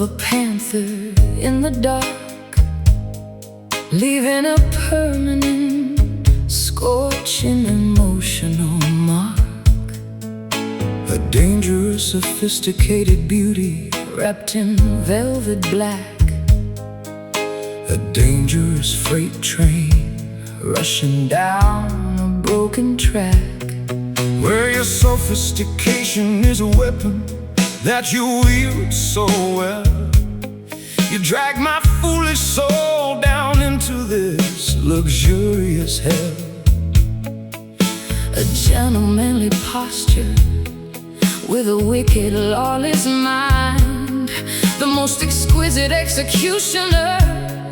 a panther in the dark, leaving a permanent, scorching, emotional mark. A dangerous, sophisticated beauty wrapped in velvet black. A dangerous freight train rushing down a broken track, where your sophistication is a weapon that you wield so well. You drag my foolish soul down into this luxurious hell. A gentlemanly posture with a wicked, lawless mind, the most exquisite executioner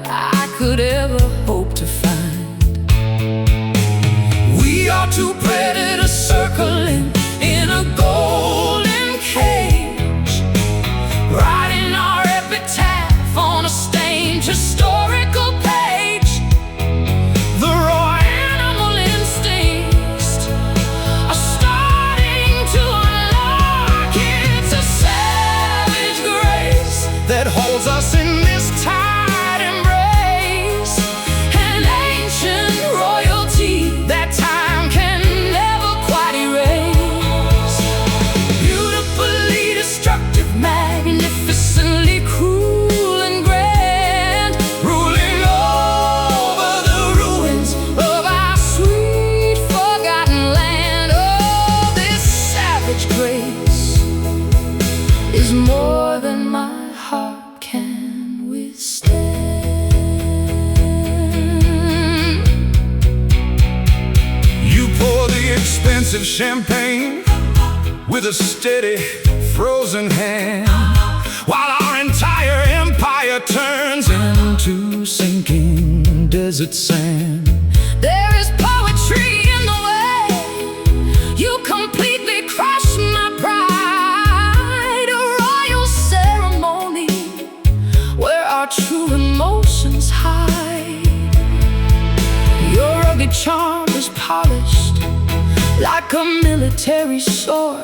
I could ever hope to find. We are two predators circling in a golden cage, writing our epitaph on a stained historical page. The raw animal instincts are starting to unlock. It's a savage grace that holds us in this tight embrace, an ancient royalty that time can never quite erase. Beautifully destructive, magnificently cruel and grand, ruling over the ruins of our sweet forgotten land. Oh, this savage grace is more than my heart can withstand. You pour the expensive champagne with a steady, frozen hand, while our entire empire turns into sinking desert sand. There is poetry in the way you completely crush my pride, a royal ceremony where our true emotions hide. Your rugged charm is polished like a military sword,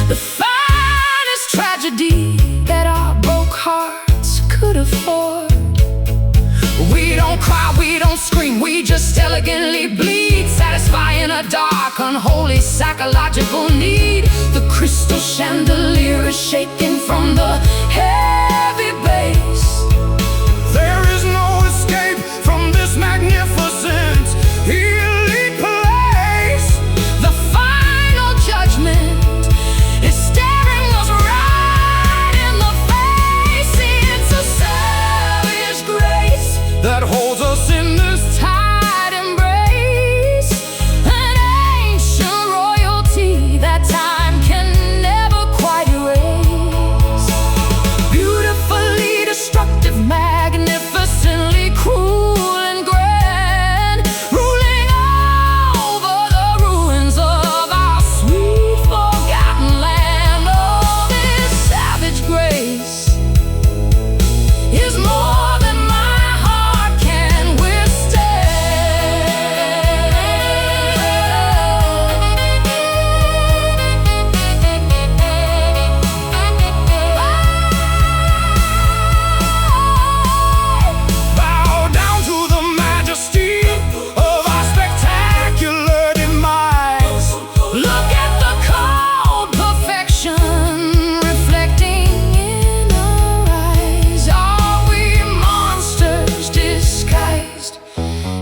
the finest tragedy that our broke hearts could afford. We don't cry, we don't scream, we just elegantly bleed, satisfying a dark, unholy psychological need. The crystal chandelier is shaking from the heavy bass. There is no escape from this magnificent, elite place. The final judgment is staring us right in the face. It's a savage grace that holds us in this tight embrace, an ancient royalty that time can never quite erase. Beautifully destructive, magnificently cruel and grand, ruling over the ruins of our sweet forgotten land. Oh, this savage grace is more than my heart can bow down to the majesty of our spectacular demise. Look at the cold perfection reflecting in our eyes. Are we monsters disguised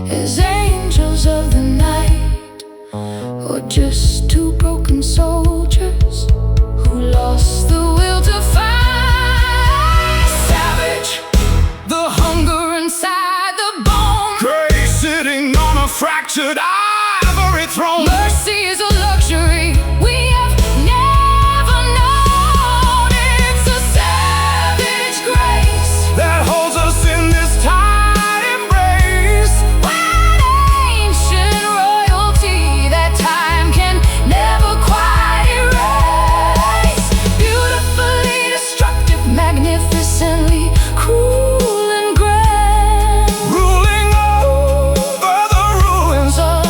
as angels of the night, or just two broken soldiers who lost the will to fight? Savage, the hunger inside the bone, grace sitting on a fractured ivory throne. Mercy is a luxury we have never known. It's a savage grace that holds us in this tight embrace, an ancient royalty that time can never quite erase. Beautifully destructive, magnificently cruel and grand, ruling over the ruins of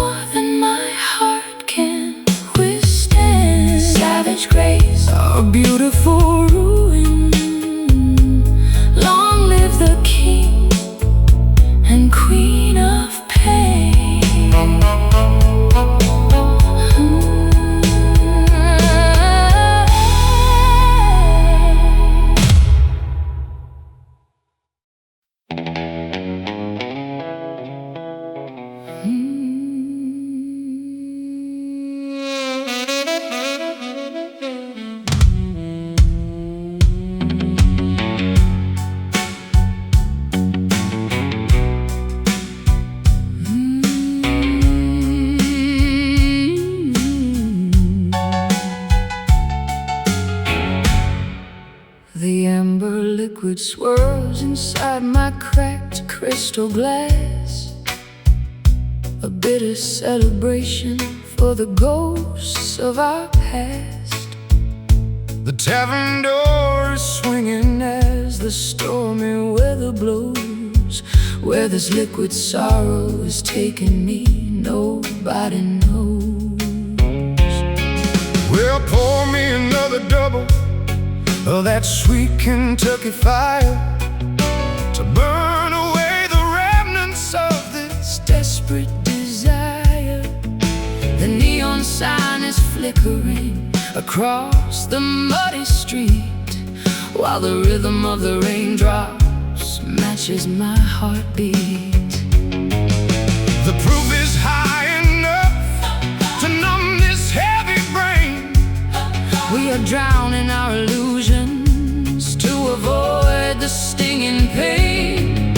more than my heart can withstand. Savage grace, a beautiful ruin. Long live the king and queen of pain. The amber liquid swirls inside my cracked crystal glass, a bitter celebration for the ghosts of our past. The tavern door is swinging as the stormy weather blows. Where this liquid sorrow is taking me, nobody knows. Well, pour me another double of that sweet Kentucky fire to burn away the remnants of this desperate desire. The neon sign is flickering across the muddy street, while the rhythm of the raindrops matches my heartbeat. The proof is high enough to numb this heavy brain. We are drowning our illusions to avoid the stinging pain,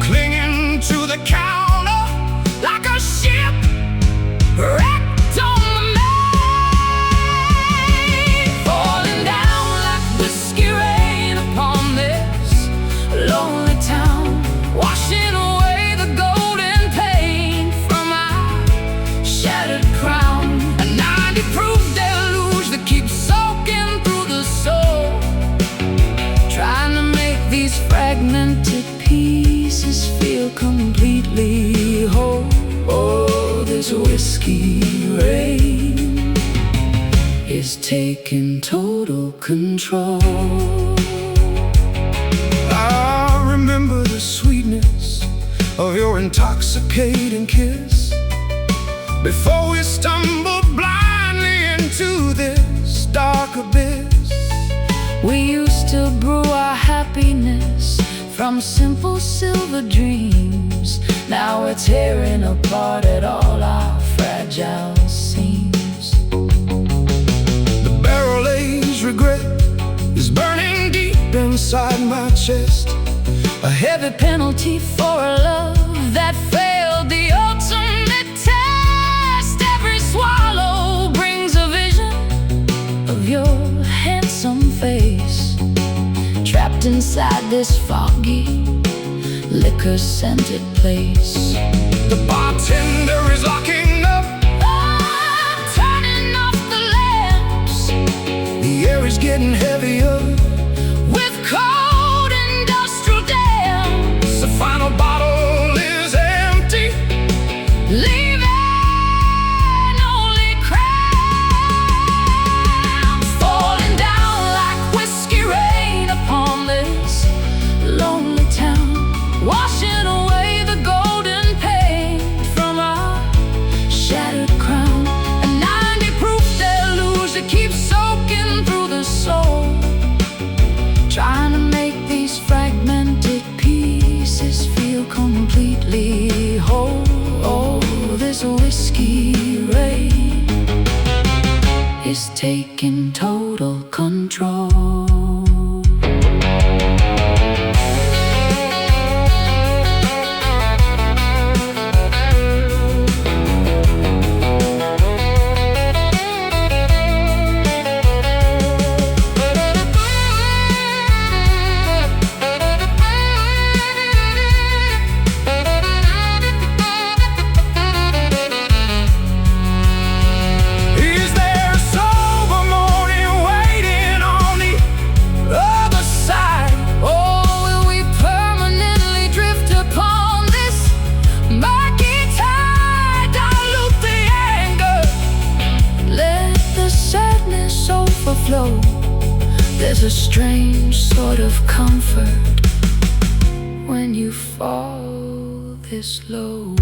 clinging to the counter like a ship wrecked on the main, falling down like whiskey rain upon this lonely town, washing away the golden paint from our shattered crown. A 90 proof deluge that keeps soaking through the soul, trying to make these fragmented pieces feel completely whole. Oh, this whiskey rain is taking total control. I remember the sweetness of your intoxicating kiss before we stumbled blindly into this dark abyss. We used to brew our happiness from simple silver dreams. Now we're tearing apart at all our fragile seams. The barrel-aged regret is burning deep inside my chest, a heavy penalty for a love that failed the ultimate test. Every swallow brings a vision of your handsome face, trapped inside this foggy, liquor-scented place. The bartender is locking up, turning off the lamps. The air is getting heavier with cold industrial damps. The final bottle is empty, leaving only cramps, falling down like whiskey rain upon this lonely town, washing away the golden paint from our shattered crown. A 90 proof deluge that keeps soaking through the soul, trying to make these fragmented pieces feel completely whole. Oh, this whiskey rain is taking total control. Is there a sober morning waiting on the flow. There's a strange sort of comfort when you fall this low.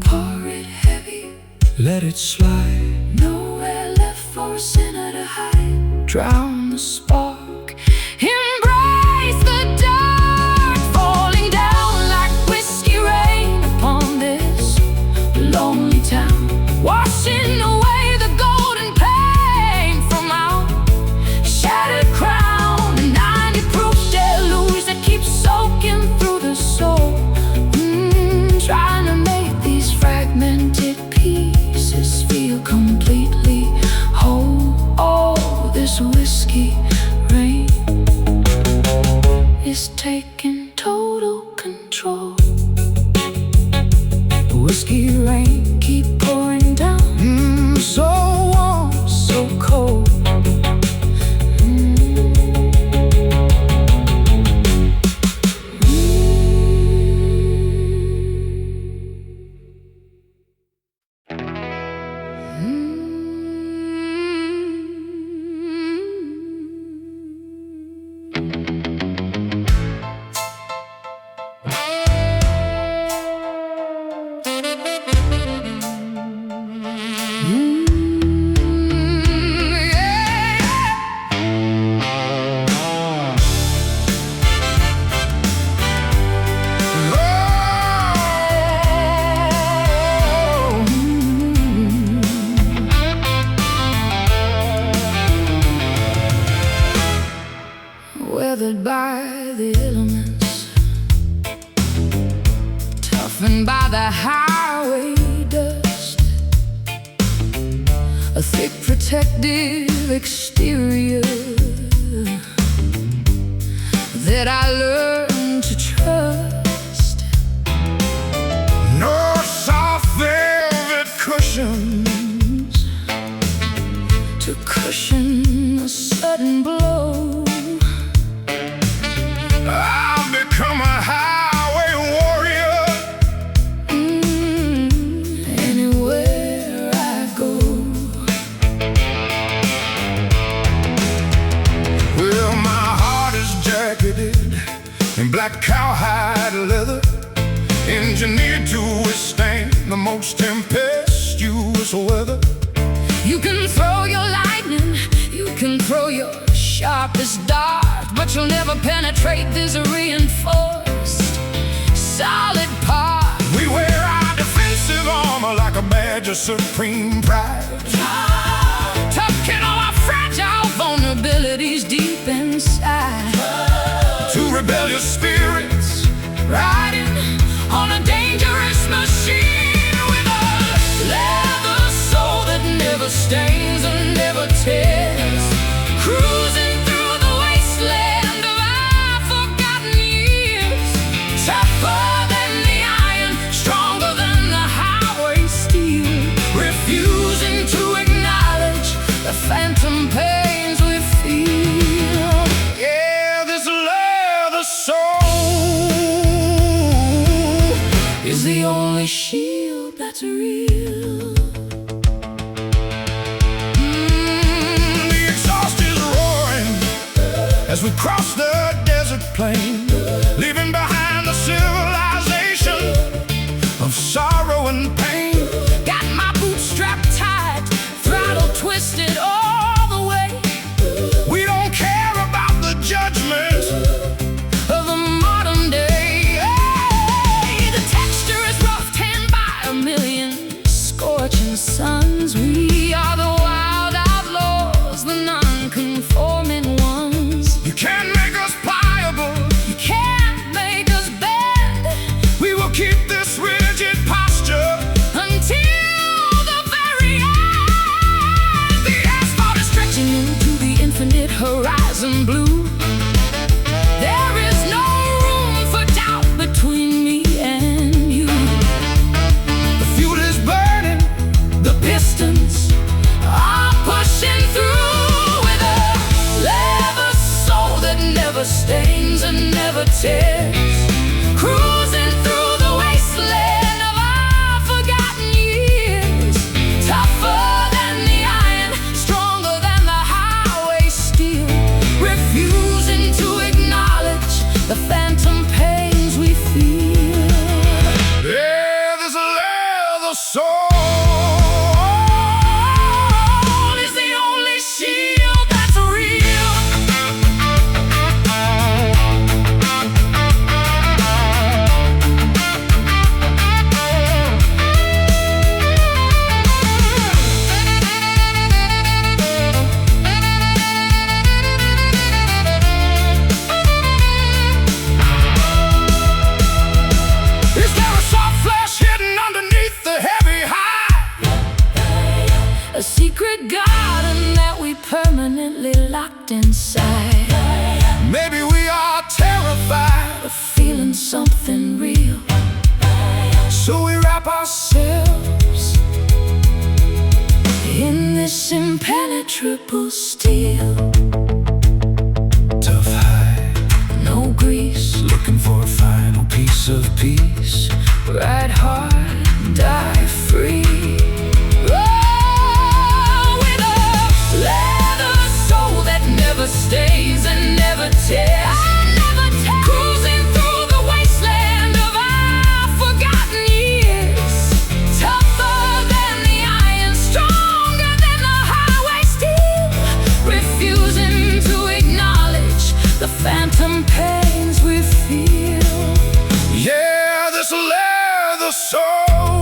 Pour it heavy, let it slide. Nowhere left for a sinner to hide. Drown the spark, embrace the dark, falling down like whiskey rain upon this lonely town, washing away the golden pain from our shattered crown. A 90-proof deluge that keeps soaking through the soul, trying to make these fragmented pieces feel completely whole. Oh, this whiskey rain is taking total control. Whiskey rain keep pouring down, so warm, so cold. Weathered by the elements, toughened by the highway dust, a thick protective exterior that I learned to trust. No soft velvet cushions to cushion a sudden blow. I've become a highway warrior. Anywhere I go. Well, my heart is jacketed in black cowhide leather, engineered to withstand the most tempestuous weather. You can throw your lightning, you can throw your sharpest dart, but you'll never penetrate this reinforced, solid part. We wear our defensive armor like a badge of supreme pride, Tucking all our fragile vulnerabilities deep inside. two rebellious spirits Riding on a dangerous machine with a leather soul that never stains and never tears, cruising through the wasteland of our forgotten years. Tougher than the iron, stronger than the highway steel, refusing to acknowledge the phantom pains we feel. Yeah, this leather soul Is the only shield that's real. The exhaust is roaring as we cross the desert plain, leaving behind the civilization of sorrow and pain. Got my boots strapped tight, throttle twisted all the way. We don't care about the judgment Of the modern day, hey, the texture is rough, tanned by a million scorching suns. We are the wild outlaws, the non-conforming ones. You can't make us pliable. You can't make us bend. We will keep this rigid posture Until the very end. The asphalt is stretching into the infinite horizon blue. There is no room for doubt between me and you. the fuel is burning, The pistons a secret garden that we permanently locked inside. Maybe we are terrified of feeling something real, so we wrap ourselves in this impenetrable steel. Tough hide, no grease, looking for a final piece of peace. Ride hard, die free. With a leather soul that never stays and never tears. Cruising through the wasteland of our forgotten years. Tougher than the iron, stronger than the highway steel. Refusing to acknowledge the phantom pains we feel. Yeah, this leather soul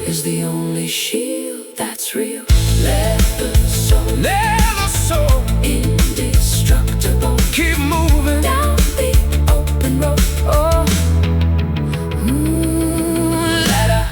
is the only shield that's real. Leather soul, leather soul, indestructible. keep moving down the open road. Oh, leather.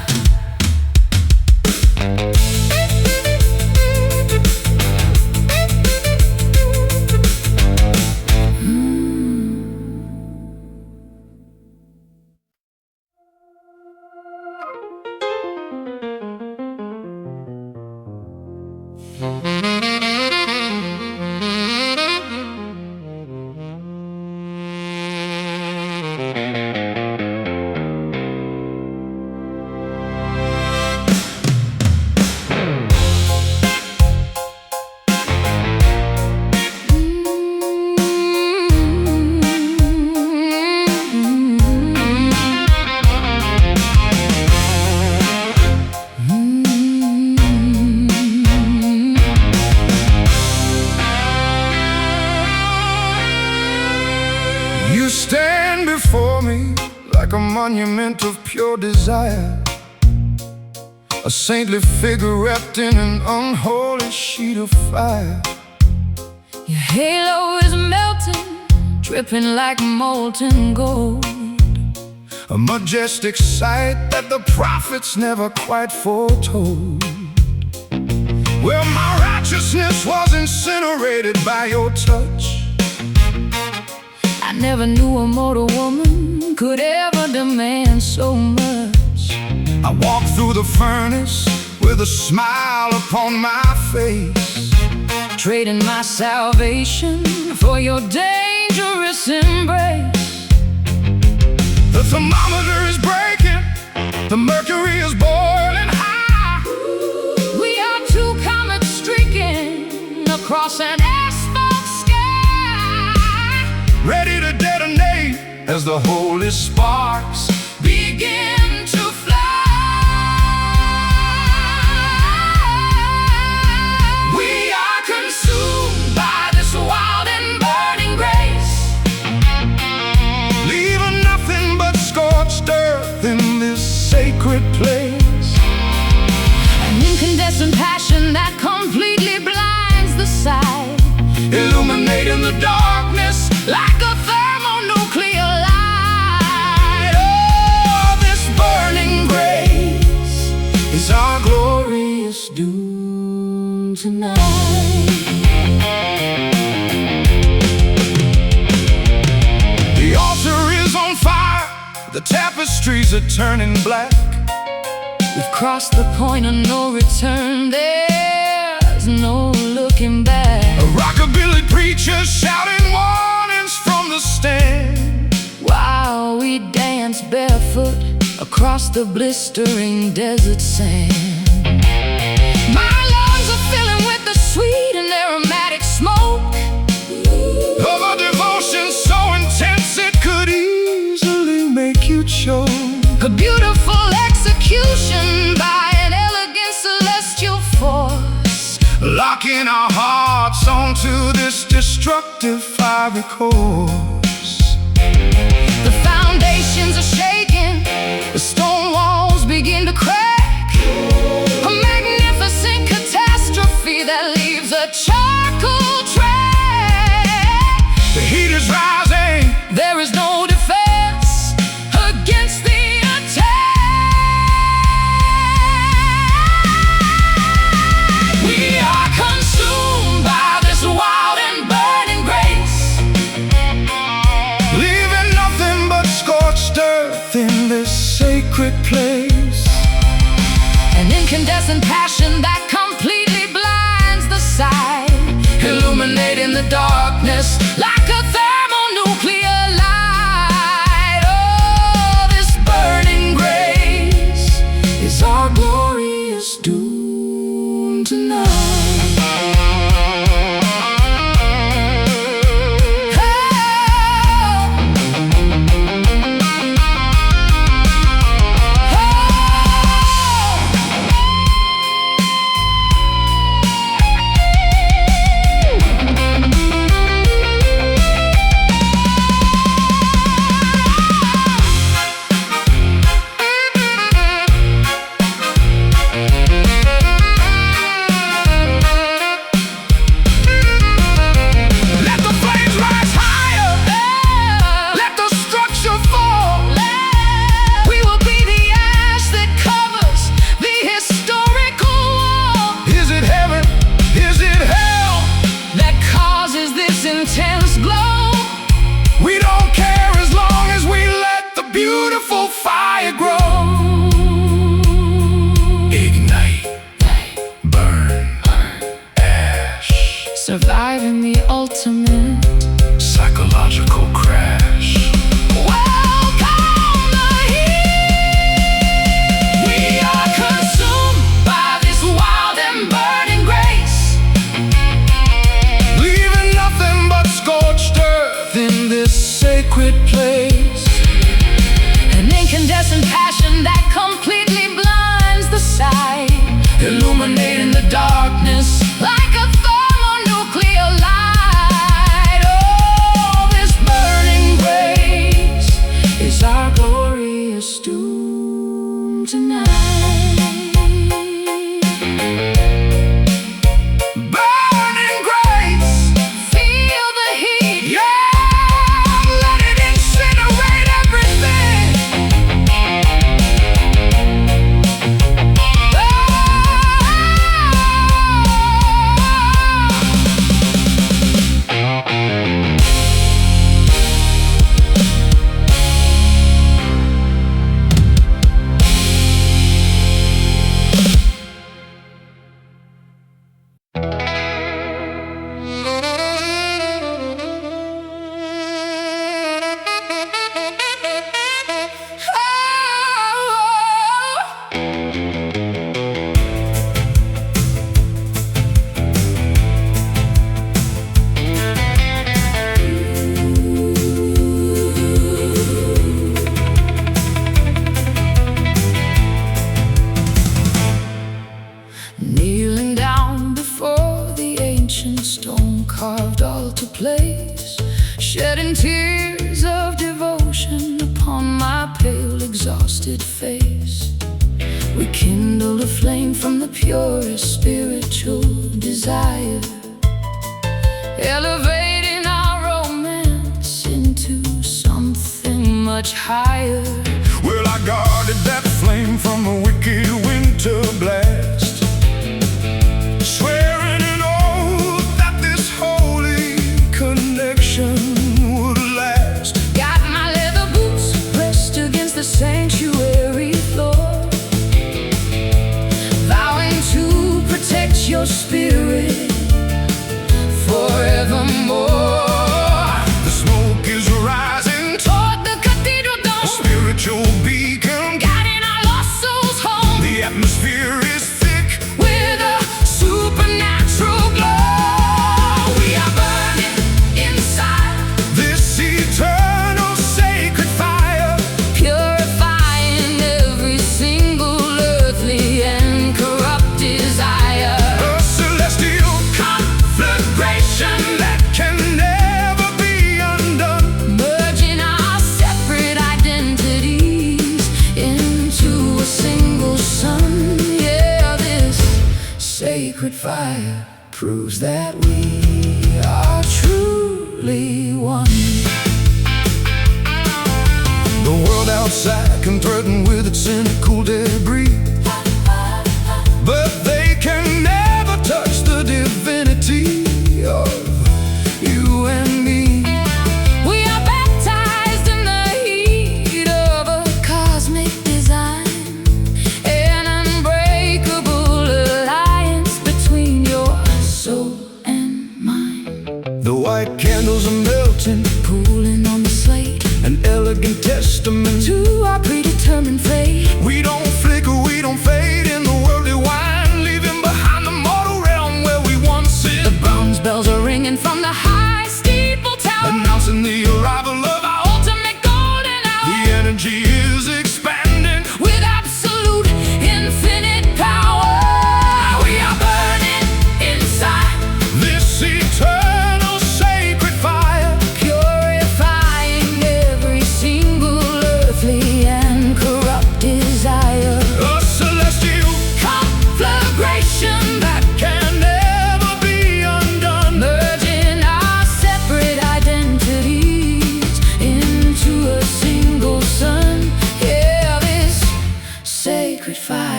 You stand before me like a monument of pure desire, a saintly figure wrapped in an unholy sheet of fire. Your halo is melting, dripping like molten gold. A majestic sight that the prophets never quite foretold. Well, my righteousness was incinerated by your touch. I never knew a mortal woman could ever demand so much. I walked through the furnace with a smile upon my face, trading my salvation for your dangerous embrace. The thermometer is breaking, the mercury is boiling high. We are two comets streaking across an asphalt sky, ready to detonate as the holy sparks begin to fly. We are consumed by this wild and burning grace, leaving nothing but scorched earth in this sacred place. an incandescent passion that completely blinds the sight, Illuminating the darkness like a thermonuclear light. Oh, this burning grace is our glorious doom tonight. The altar is on fire, the tapestries are turning black. We've crossed the point of no return, there's no looking back. A rockabilly preacher shouting warnings from the stand, While we dance barefoot across the blistering desert sand. My lungs are filling with the sweet and aromatic smoke of a devotion so intense it could easily make you choke. a beautiful execution by an elegant celestial force, Locking our hearts onto this destructive fiery course. The foundations are shaking, the stone walls begin to crack. A magnificent catastrophe that leaves a charcoal track. The heat is rising, There is no defense against the attack. incandescent passion that completely blinds the sight, illuminating the darkness like a thermonuclear light. Oh, this burning grace is our glorious doom tonight. Intense glow. We don't care as long as we let the beautiful fire grow. Ignite, burn, ash, surviving the ultimate psychological crash. Welcome the heat. We are consumed by this wild and burning grace, Leaving nothing but scorched earth in this sacred place. an incandescent passion that completely blinds the sight, illuminating the darkness like a thermonuclear light. Oh, this burning grace is our glorious doom tonight. Burning grace, Feel the heat. yeah, let it incinerate everything. Kneeling down before the ancient stone carved altar place, shedding tears of devotion upon my pale, exhausted face. We kindled a flame from the purest spiritual desire, elevating our romance into something much higher. Well, I guarded that flame from a wicked winter blast, swearing an oath that this holy connection would last. Got my leather boots pressed against the sanctuary floor, vowing to protect your spirit forevermore. The smoke is rising, Toward the cathedral a dome, spiritual beacon. guiding our lost souls home The atmosphere is thick, with a supernatural glow. We are burning inside, this eternal sacred fire. purifying every single earthly and corrupt desire. A celestial Conflagration that can never be undone. merging our separate identities into a single sun. Yeah, this sacred fire proves that we are truly one. The world outside can threaten with its cynical debris, but they can never touch the divinity of you and me. We are baptized in the heat of a cosmic design, an unbreakable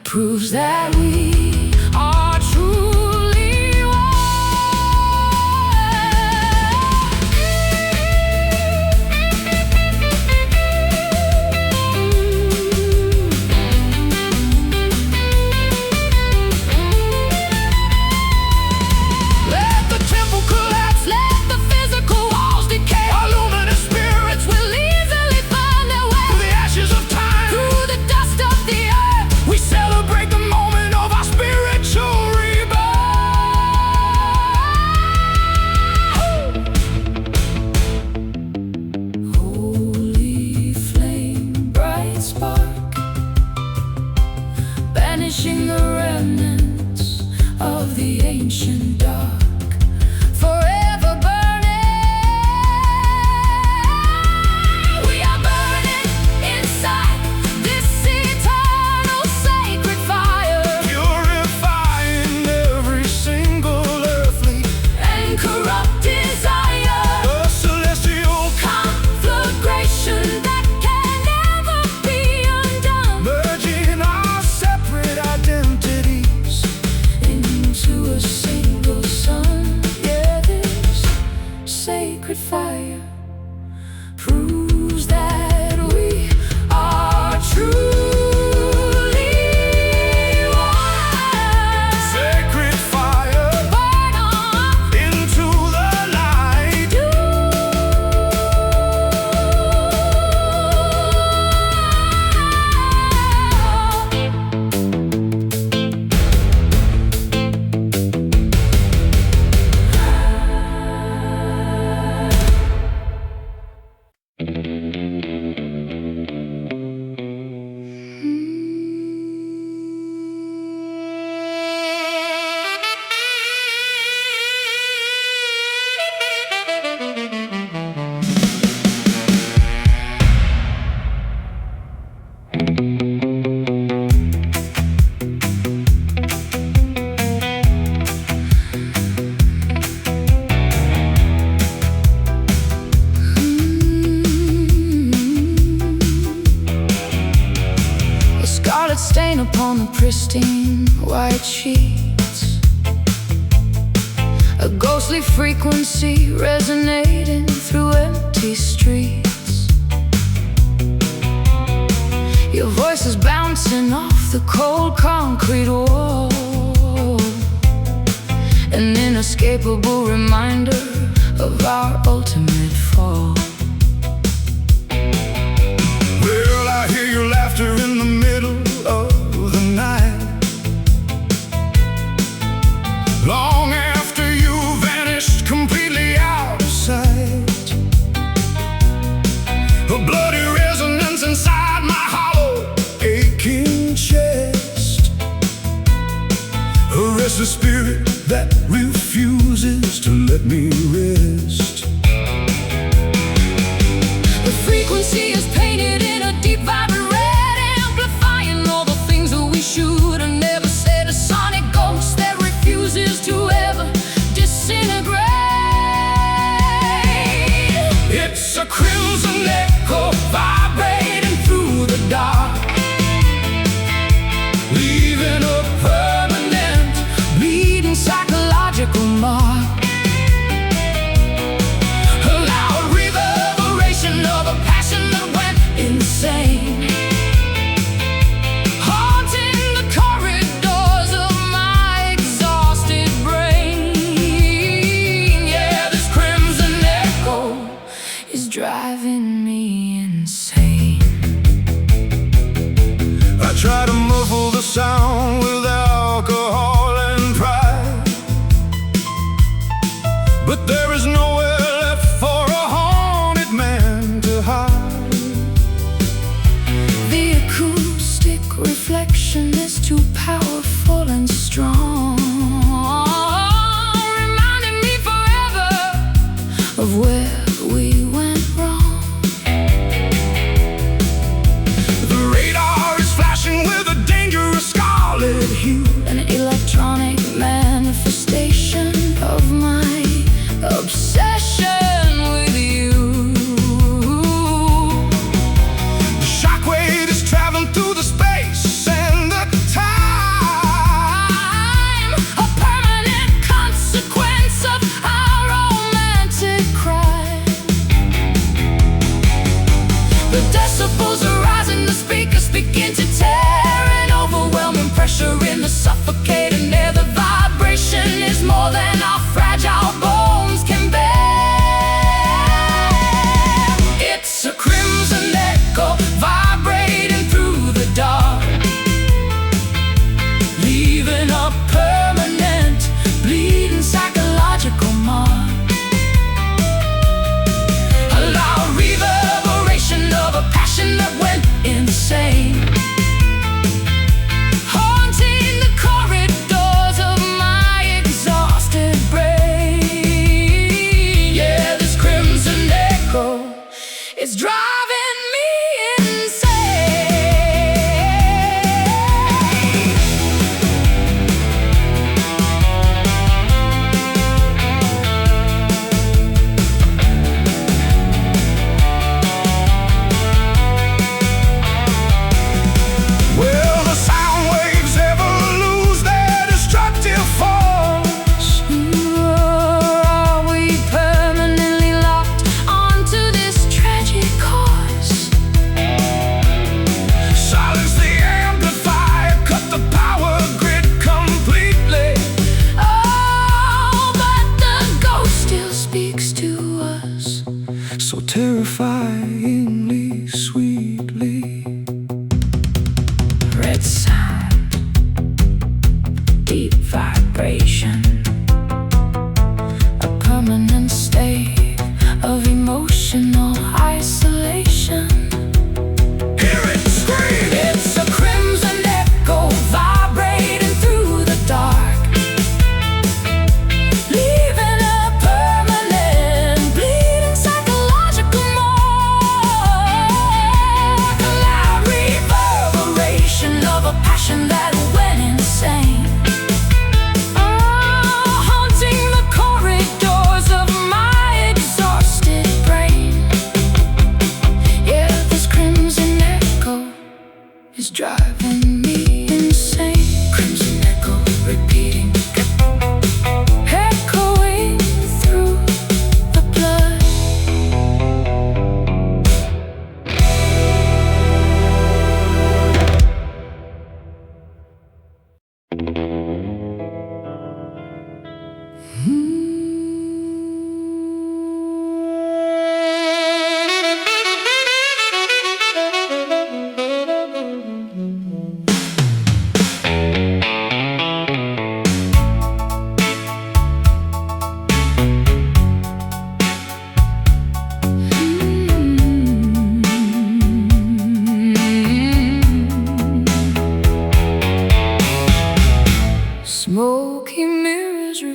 proves that we are truly one. Let the temple collapse, let the physical walls decay. Our luminous spirits will easily find their way through the ashes of time, through the dust of the earth. we celebrate the moment of our spiritual rebirth. Holy flame, bright spark, banishing the remnants of the ancient dark, forever burning. We are burning inside this eternal sacred fire, Purifying every single earthly and corrupt desire, a celestial conflagration that can never be undone, merging our separate identities. into a single sun. Yeah, this sacred fire proves that we are truly one. Sacred fire Burn on, into the light. A scarlet stain upon the pristine white sheets, a ghostly frequency resonating through empty streets. Your voice is bouncing off the cold concrete wall, an inescapable reminder of our ultimate fall. Well, I hear your laughter in the middle of the night, long after you vanished completely out of sight. A bloody resonance inside my hollow, aching chest, a restless spirit that refuses to let me rest. The frequency is painted in a deep vibrant red, amplifying all the things that we should have never said. A sonic ghost that refuses to ever disintegrate. It's a crimson echo vibrating through the dark, Leaving a permanent, bleeding psychological mark.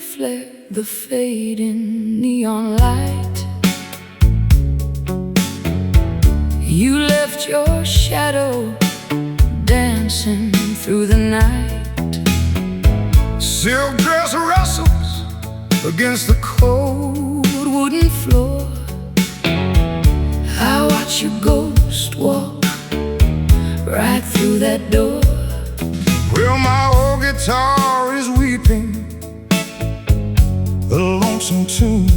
reflect the fading neon light. You left your shadow dancing through the night. Silk dress rustles against the cold Wooden floor, I watch your ghost walk right through that door. Well, my old guitar is weeping a lonesome tune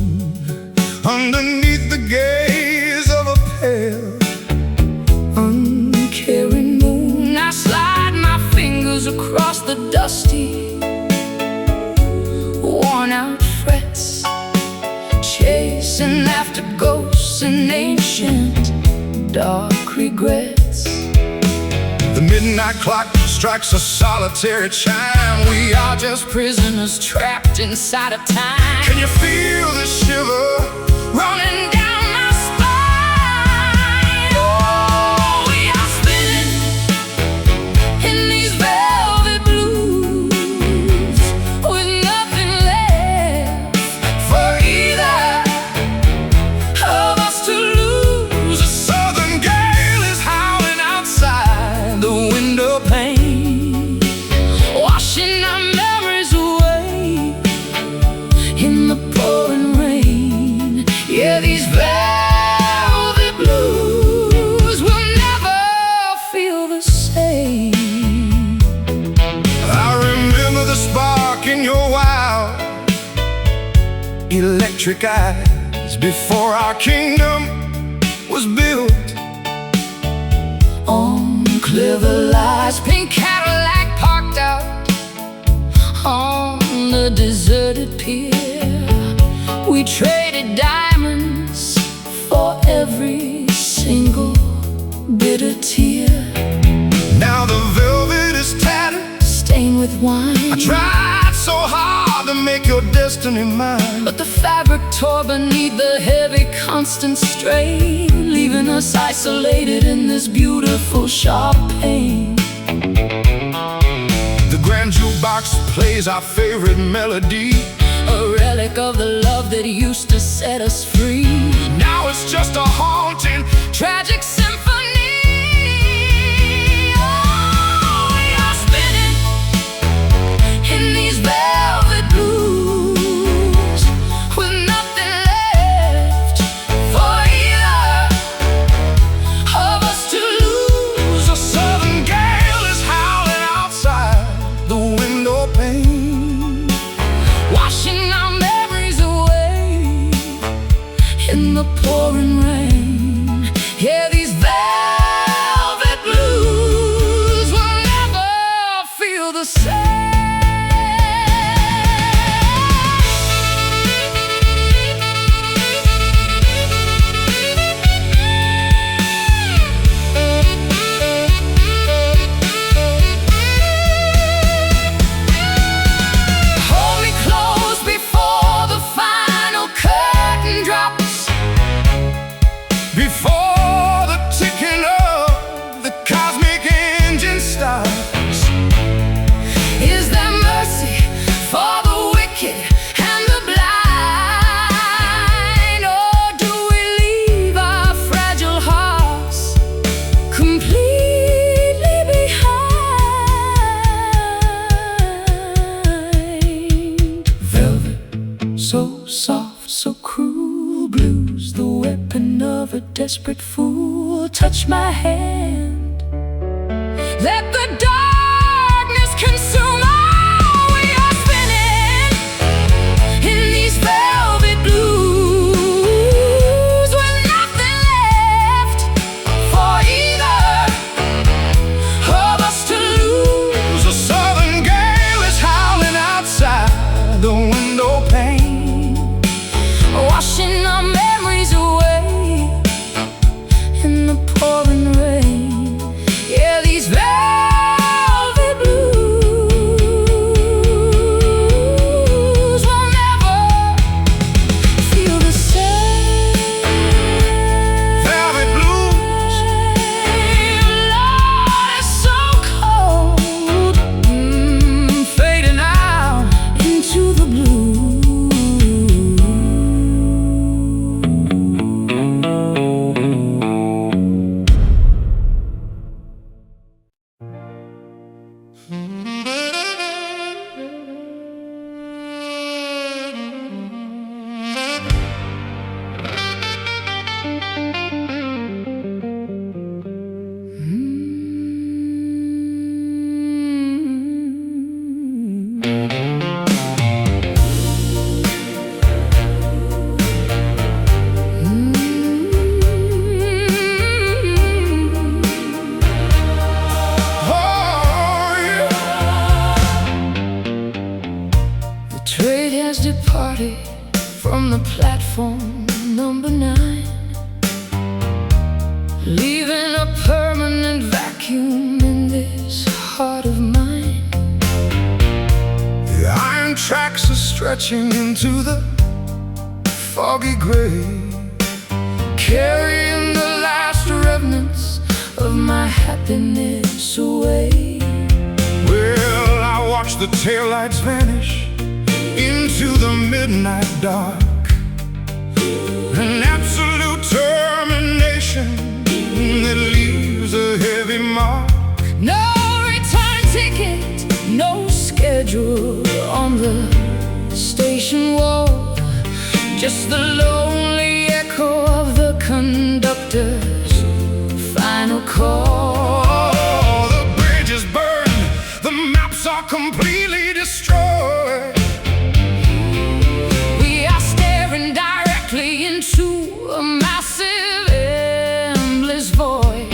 underneath the gaze of a pale, uncaring moon. I slide my fingers across the dusty, worn-out frets, chasing after ghosts and ancient dark regrets. The midnight clock strikes a solitary chime. We are just prisoners trapped inside of time. Can you feel the shiver Running down my spine? Oh, we are spinning in these velvet blues, with nothing left for either of us to lose. A southern gale is howling outside The window pane, washing our memories away in the pouring rain. Yeah, these velvet blues will never feel the same. I remember the spark in your wild electric eyes before our kingdom was built. On clever lies, pink Cadillac parked out on the deserted pier. We traded diamonds for every single bitter tear. Now the velvet is tattered. Stained with wine, I tried so hard to make your destiny mine, but the fabric tore beneath the heavy constant strain, leaving us isolated in this beautiful sharp pain. the grand jukebox plays our favorite melody. A relic of the love that used to set us free. Now it's just a haunting Tragic symphony. Oh, we are spinning in these velvet blues, with nothing left for either of us to lose. A southern gale is howling outside the window pane, Washing our memories away in the pouring rain. Yeah, these velvet blues will never feel the same. Hold me close before the final curtain drops, before the ticking of the cosmic engine starts. Is there mercy for the wicked and the blind? Or do we leave our fragile hearts completely behind? Velvet, so soft, so cruel. Blues, the weapon of a desperate fool. Touch my hand, let the darkness consume. Oh, we are spinning in these velvet blues, with nothing left for either of us to lose. A southern gale is howling outside the window pane, Washing our memories away in the pouring rain. Yeah, these velvet departed from the platform number 9, leaving a permanent vacuum in this heart of mine. The iron tracks are stretching into the foggy gray, carrying the last remnants of my happiness away. Well, I watch the taillights vanish into the midnight dark, an absolute termination that leaves a heavy mark. No return ticket, no schedule on the station wall, just the lonely echo of the conductor's final call. The bridge is burned, the maps are completely destroyed. We are staring directly into a massive, endless void.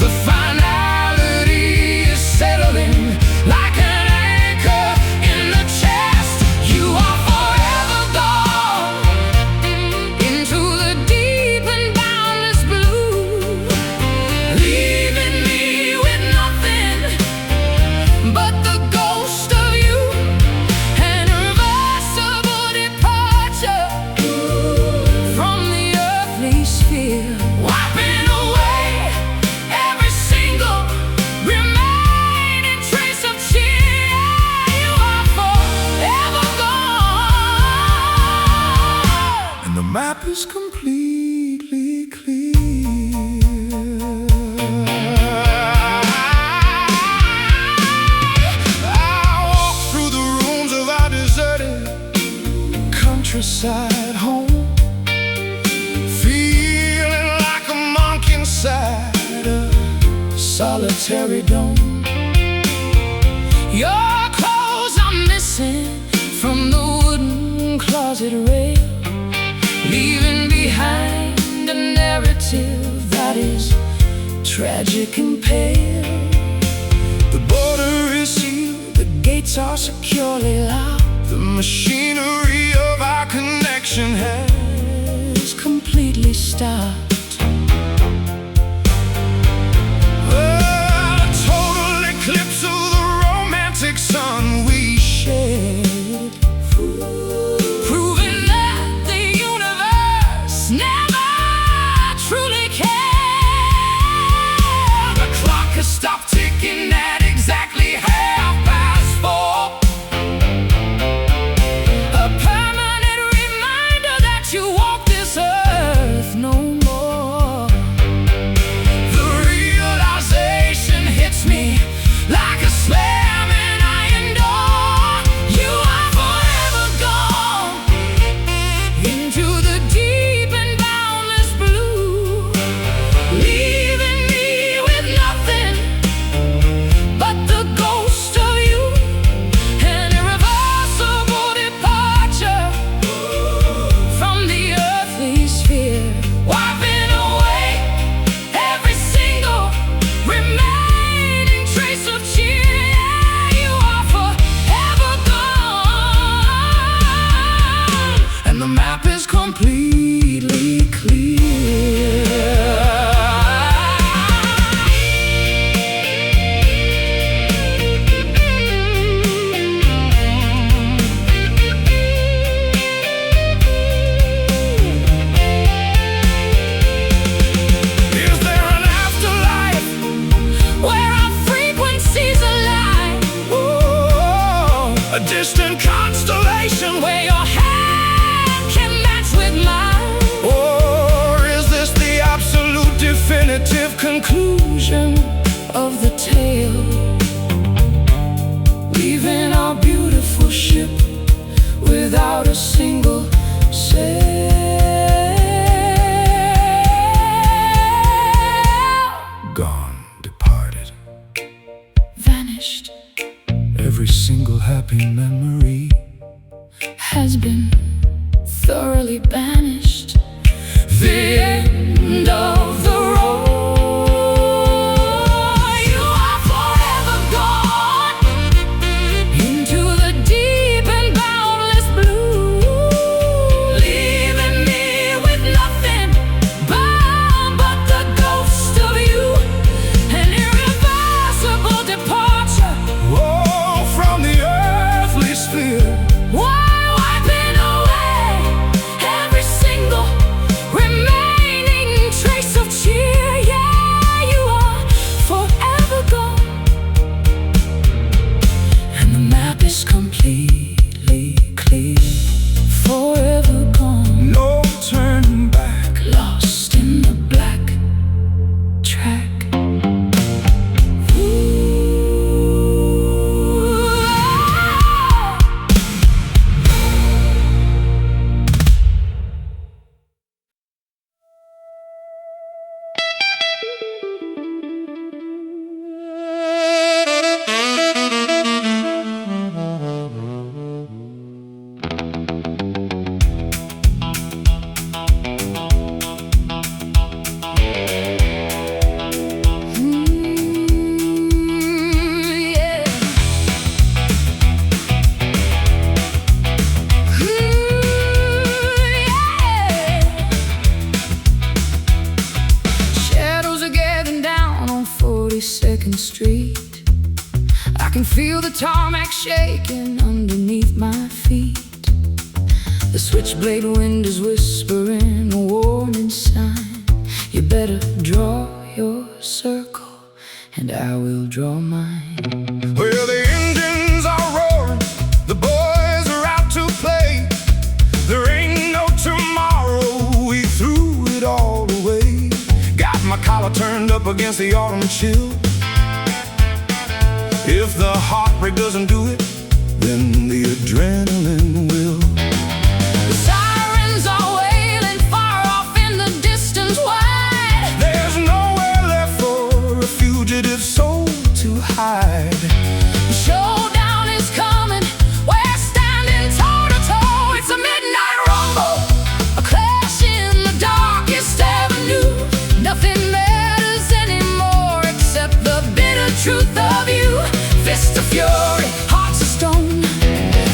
The finality is settling Like an anchor in the chest, you are forever gone into the deep and boundless blue, leaving me with nothing but the ghost of you, an irreversible departure from the earthly sphere, wiping away every single remaining trace of cheer. You are forever gone. and the map is completely clear. I walk through the rooms of our deserted countryside home, feeling like a monk inside a solitary dome. Your clothes are missing from the wooden closet rail, leaving behind a narrative that is tragic and pale. The border is sealed, the gates are securely locked. The machinery of our connection has Completely stopped. a total eclipse of the romantic sun we shared. Proving that the universe never truly cared. The clock has stopped ticking at exactly 4:30. A permanent reminder that you walk this earth no more. The realization hits me like a slamming iron door. You are forever gone into the deep and boundless blue, leaving me with nothing but the ghost of you, an irreversible departure from the earthly sphere, wiping away every single remaining trace of cheer. You are forever gone, And the map is completely clear. Is there an afterlife? where our frequencies align, A distant constellation? where your hand can match with mine. Or is this the absolute definitive Conclusion of the tale, leaving our beautiful ship without a single sail. gone, departed? Vanished, Every single happy memory has been thoroughly banished. The end of the road. You are forever gone into the deep and boundless blue, is completely clear. Forever gone, no turning back. lost in the black track. Street, I can feel the tarmac shaking underneath my feet. The switchblade wind is whispering a warning sign. You better draw your circle, and I will draw mine. Well, the engines are roaring, the boys are out to play. There ain't no tomorrow, we threw it all away. Got my collar turned up against the autumn chill. If the heartbreak doesn't do it, then the adrenaline will. The sirens are wailing far off in the distance wide. There's nowhere left for a fugitive soul to hide. The showdown is coming, we're standing toe to toe. It's a midnight rumble, a clash in the darkest avenue. Nothing matters anymore except the bitter truth of you. Fist of fury, hearts of stone,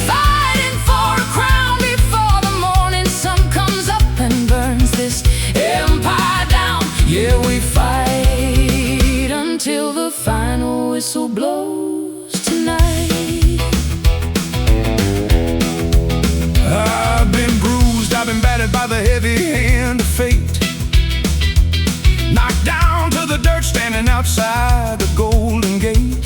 fighting for a crown before the morning sun comes up and burns this empire down. Yeah, we fight until the final whistle blows tonight. I've been bruised, I've been battered by the heavy hand of fate. Knocked down to the dirt, standing outside the Golden Gate.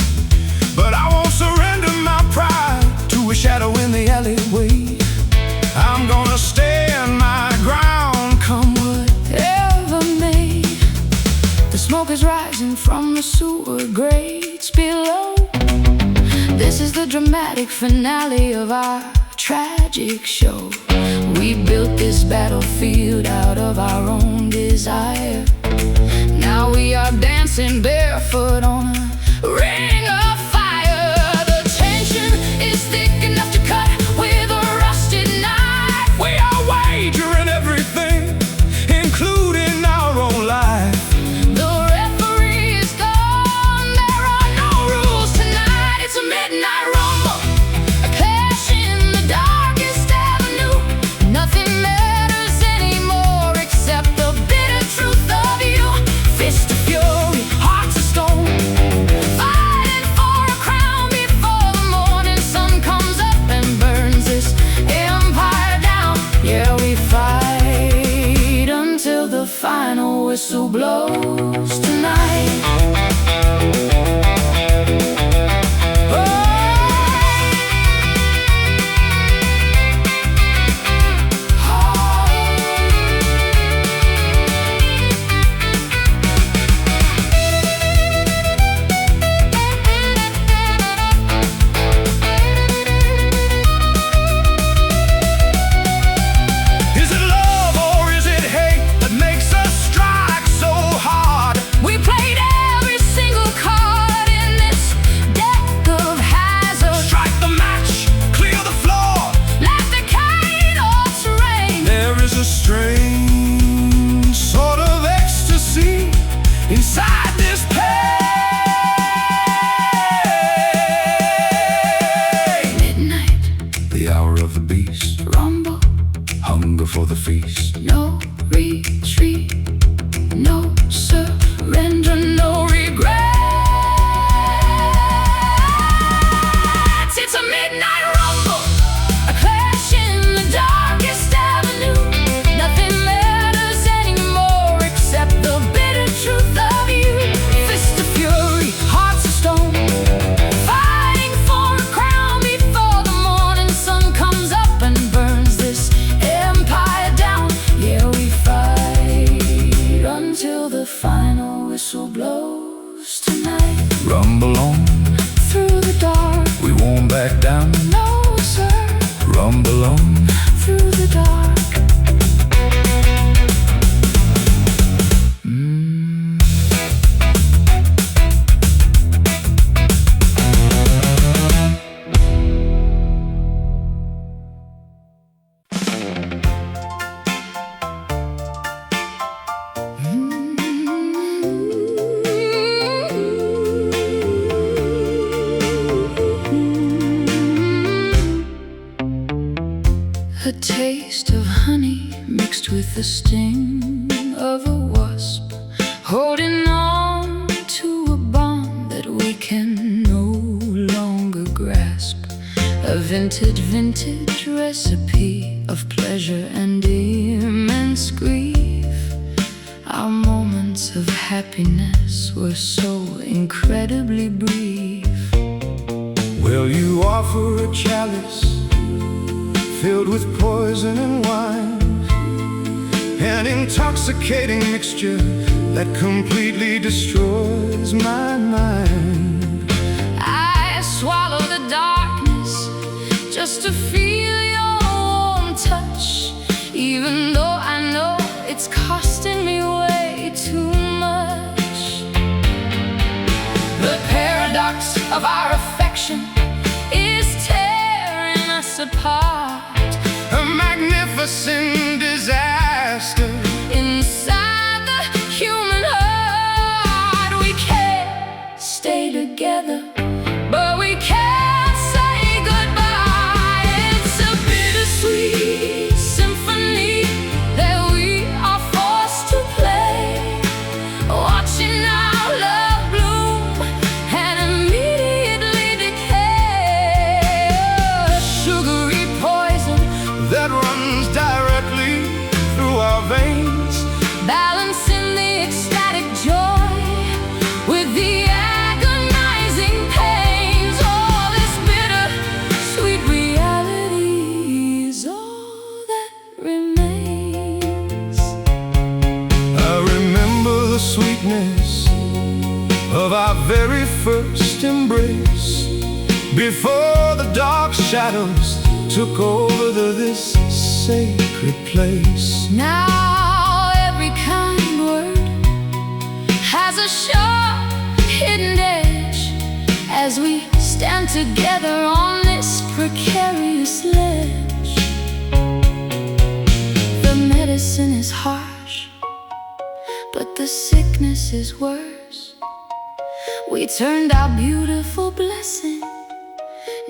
But I won't surrender my pride to a shadow in the alleyway. I'm gonna stand my ground, come Whatever may, the smoke is rising from the sewer grates below. This is the dramatic finale of our tragic show. We built this battlefield out of our own desire. Now we are dancing barefoot on a ring of fire. The tension is thick enough to cut with a rusted knife. We are wagering everything, including our own life. The referee is gone, there are no rules tonight. It's a midnight rumble, a clash in the darkest avenue. Nothing matters anymore except the bitter truth of you. Fist of fury, hearts of stone, fighting for a crown before the morning sun comes up and burns this empire down. Yeah, we fight until the final whistle blows tonight. Is it love or is it hate that makes us strike so hard? back down, no sir, rumble on through the dark. A taste of honey mixed with the sting of a wasp, holding on to a bond that we can no longer grasp. A vintage recipe of pleasure and immense grief. Our moments of happiness were so incredibly brief. Will you offer a chalice filled with poison and wine, an intoxicating mixture that completely destroys my mind? I swallow the darkness just to feel your warm touch, even though I know it's costing me way too much. The paradox of our affection is tearing us apart, a magnificent disaster inside the human heart. We can't stay together, but we can't say goodbye. It's a bittersweet symphony that we are forced to play, watching our love bloom and immediately decay. A sugary poison that runs directly through our veins, balancing the ecstatic joy with the agonizing pains. All this bitter, sweet reality is all that remains. I remember the sweetness of our very first embrace, before the dark shadows took over this sacred place. Now every kind word has a sharp hidden edge as we stand together on this precarious ledge. The medicine is harsh, but the sickness is worse. We turned our beautiful blessing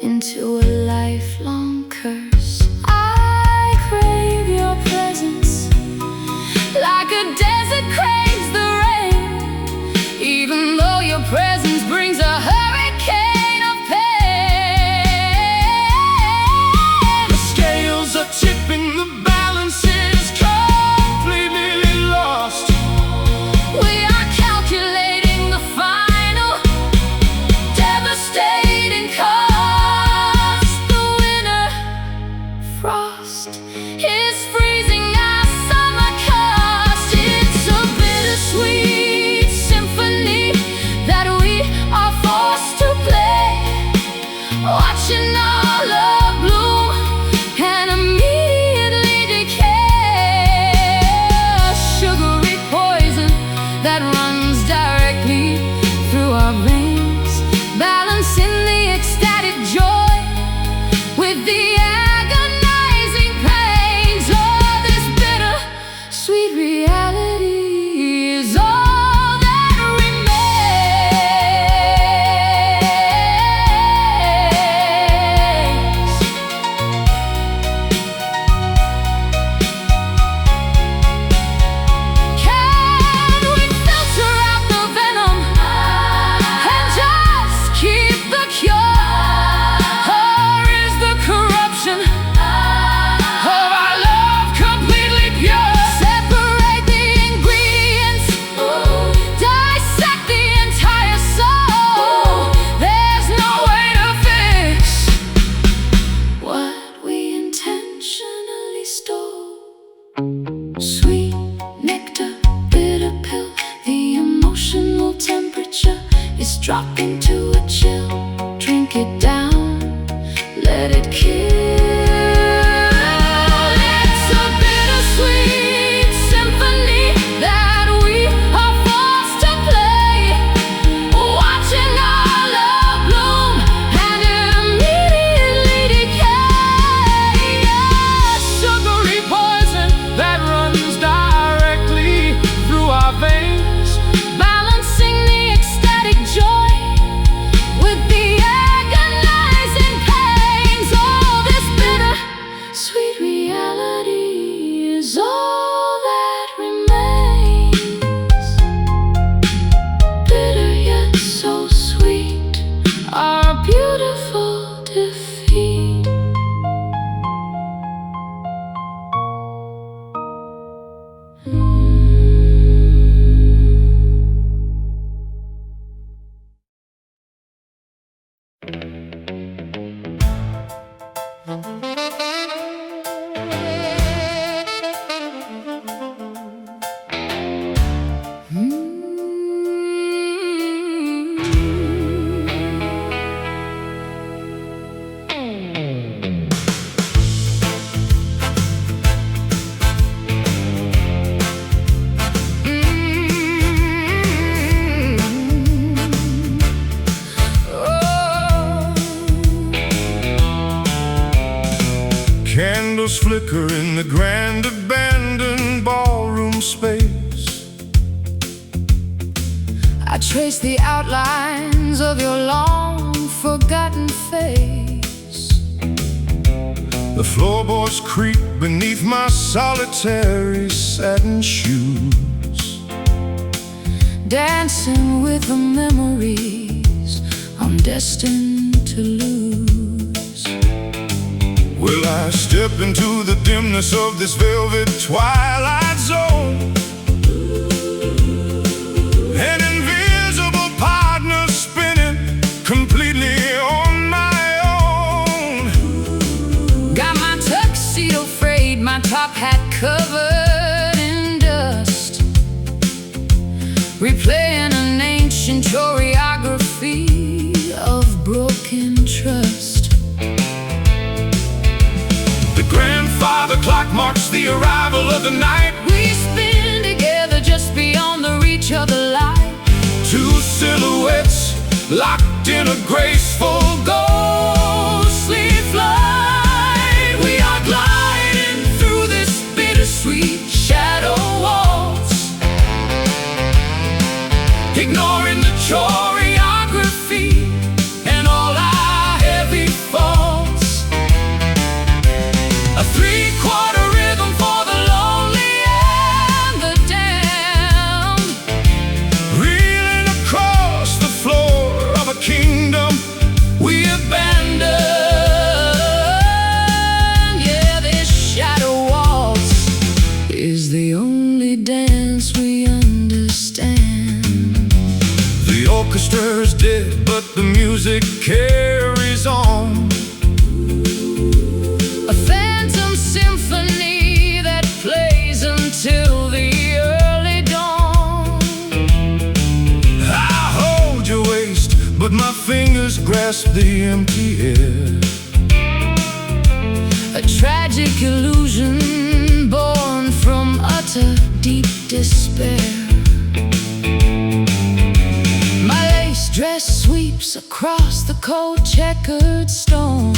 into a lifelong curse. I crave your presence like a desert craves the rain, even though your presence brings a hurricane of pain. The scales are tipping, the balance is completely lost. We are calculating the final devastating cost. The winter frost is freezing our summer cost. It's a bittersweet symphony that we are forced to play, watching our love bloom and immediately decay. A sugary poison that runs directly through our veins, balancing the ecstatic joy with the agonizing pains. Oh, this bitter, sweet reality is all that remains. let it kill. It's a bittersweet symphony that we are forced to play, watching our love bloom and immediately decay. A sugary poison that runs directly through our veins, balancing the ecstatic joy with the agonizing pains. Oh, this bitter sweet reality is all that remains. Bitter yet so sweet, our beautiful defeat. Candles flicker in the grand abandoned ballroom space. I trace the outlines of your long forgotten face. The floorboards creak beneath my solitary satin shoes, dancing with the memories I'm destined to lose. Will I step into the dimness of this velvet twilight zone? An invisible partner spinning completely on my own. Got my tuxedo frayed, my top hat covered in dust, replaying an ancient choreography of broken trust. The grandfather clock marks the arrival of the night. We spin together just beyond the reach of the light. Two silhouettes locked in a graceful ghostly flight. We are gliding through this bittersweet shadow waltz, ignoring the choreography and all our heavy faults. A three-quarter rhythm for the lonely and the damned, reeling across the floor of a kingdom we abandoned. Yeah, this shadow waltz is the only dance we understand. The orchestra is dead, but the music carries on. A phantom symphony that plays until the early dawn. I hold your waist, but my fingers grasp the empty air. A tragic illusion born from utter deep despair. My lace dress sweeps across the cold checkered stone,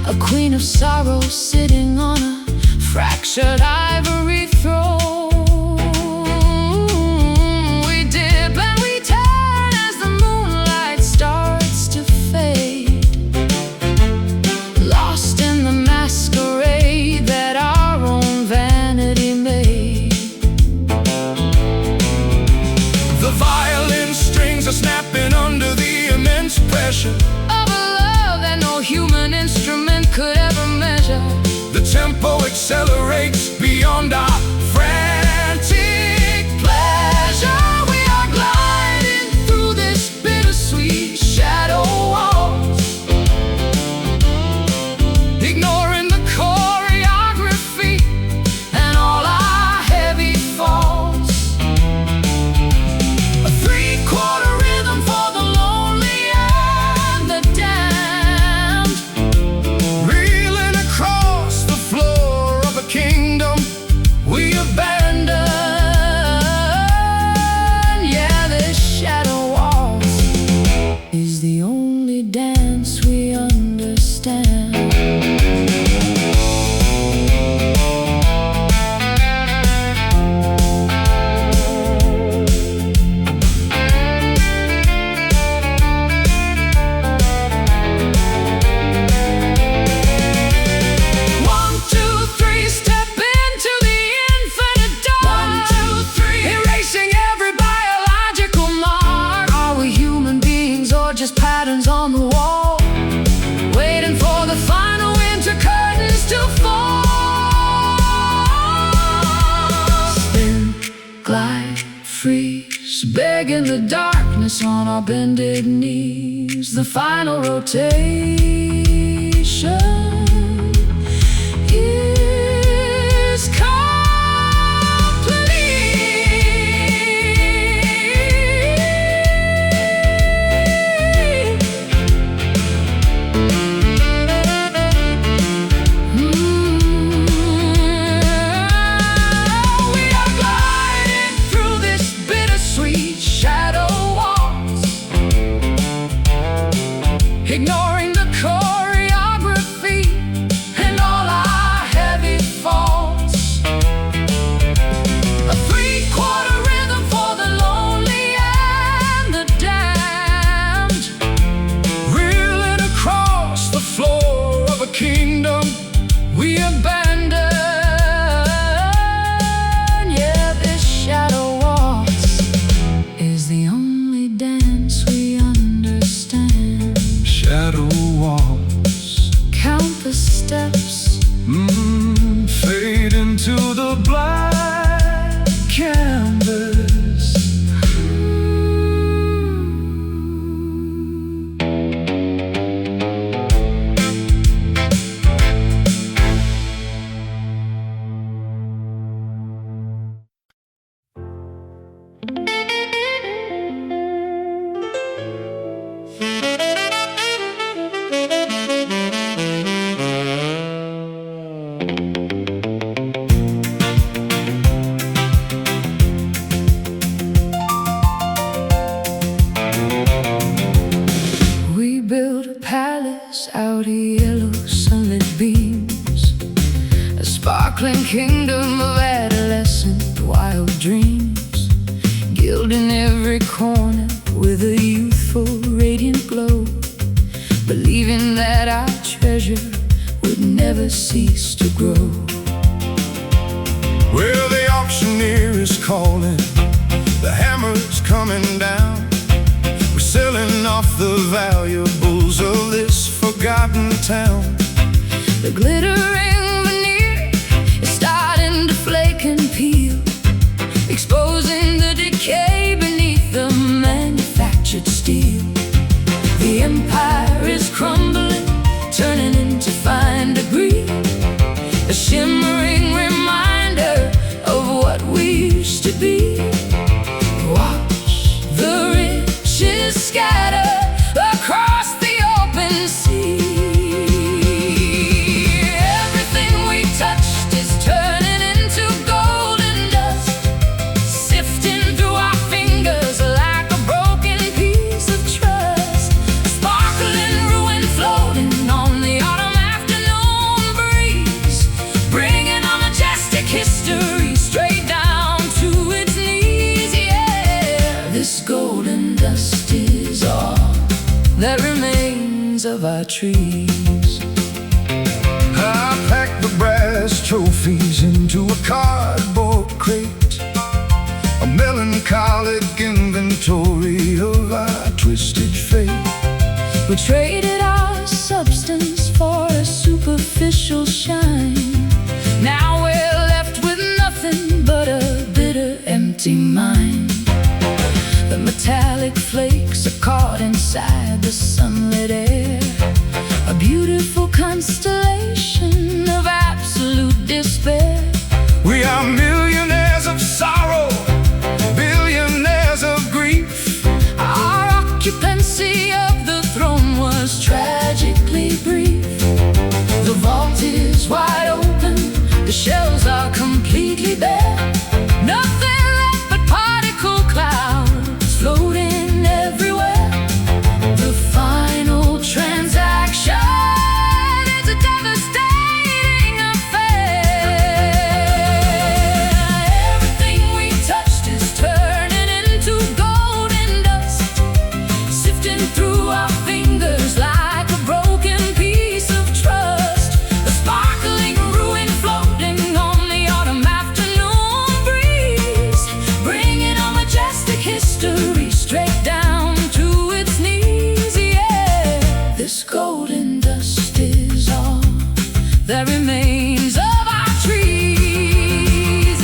a queen of sorrow sitting on a fractured ivory throne. We dip and we turn as the moonlight starts to fade, lost in the masquerade that our own vanity made. The violin strings are snapping under the immense pressure Of a love that no human instrument could ever measure. The tempo accelerates beyond our frantic pleasure. We are gliding through this bittersweet shadow waltz, ignoring the choreography and all our heavy faults. A three-quarter rhythm for the lonely and the damned, only dance we understand. Patterns on the wall, waiting for the final winter curtains to fall. Spin, glide, freeze, begging the darkness on our bended knees. The final rotation is ignoring the choreography and all our heavy faults. A three-quarter rhythm for the lonely and the damned, reeling across the floor of a kingdom we abandoned. Yeah, this shadow waltz is the only dance we understand. Shadow walls, count the steps, fade into the black canvas. Out of yellow sunlit beams, a sparkling kingdom of adolescent wild dreams, gilding every corner with a youthful radiant glow, believing that our treasure would never cease to grow. Well, the auctioneer is calling, the hammer's coming down. We're selling off the valuables of this forgotten town. The glittering veneer is starting to flake and peel, exposing the decay beneath the manufactured steel. The empire is crumbling, turning into fine debris, a shimmering reminder of what we used to be. Watch the riches scatter across the open sea. Everything we touched is turning into golden dust, sifting through our fingers like a broken piece of trust. A sparkling ruin floating on the autumn afternoon breeze, bringing our majestic history straight down to its knees. Yeah, this golden dust is all that remains of our trees. I packed the brass trophies into a cardboard crate, a melancholic inventory of our twisted fate. We traded our substance for a superficial shine. Now we're left with nothing but a bitter, empty mind. The metallic flakes are caught inside the sunlit air, a beautiful constellation of absolute despair. We are millionaires of sorrow, billionaires of grief. Our occupancy of the throne was tragically brief. The vault is wide open, the shelves are completely bare. Nothing left but particle clouds floating everywhere. The final This golden dust is all that remains of our trees.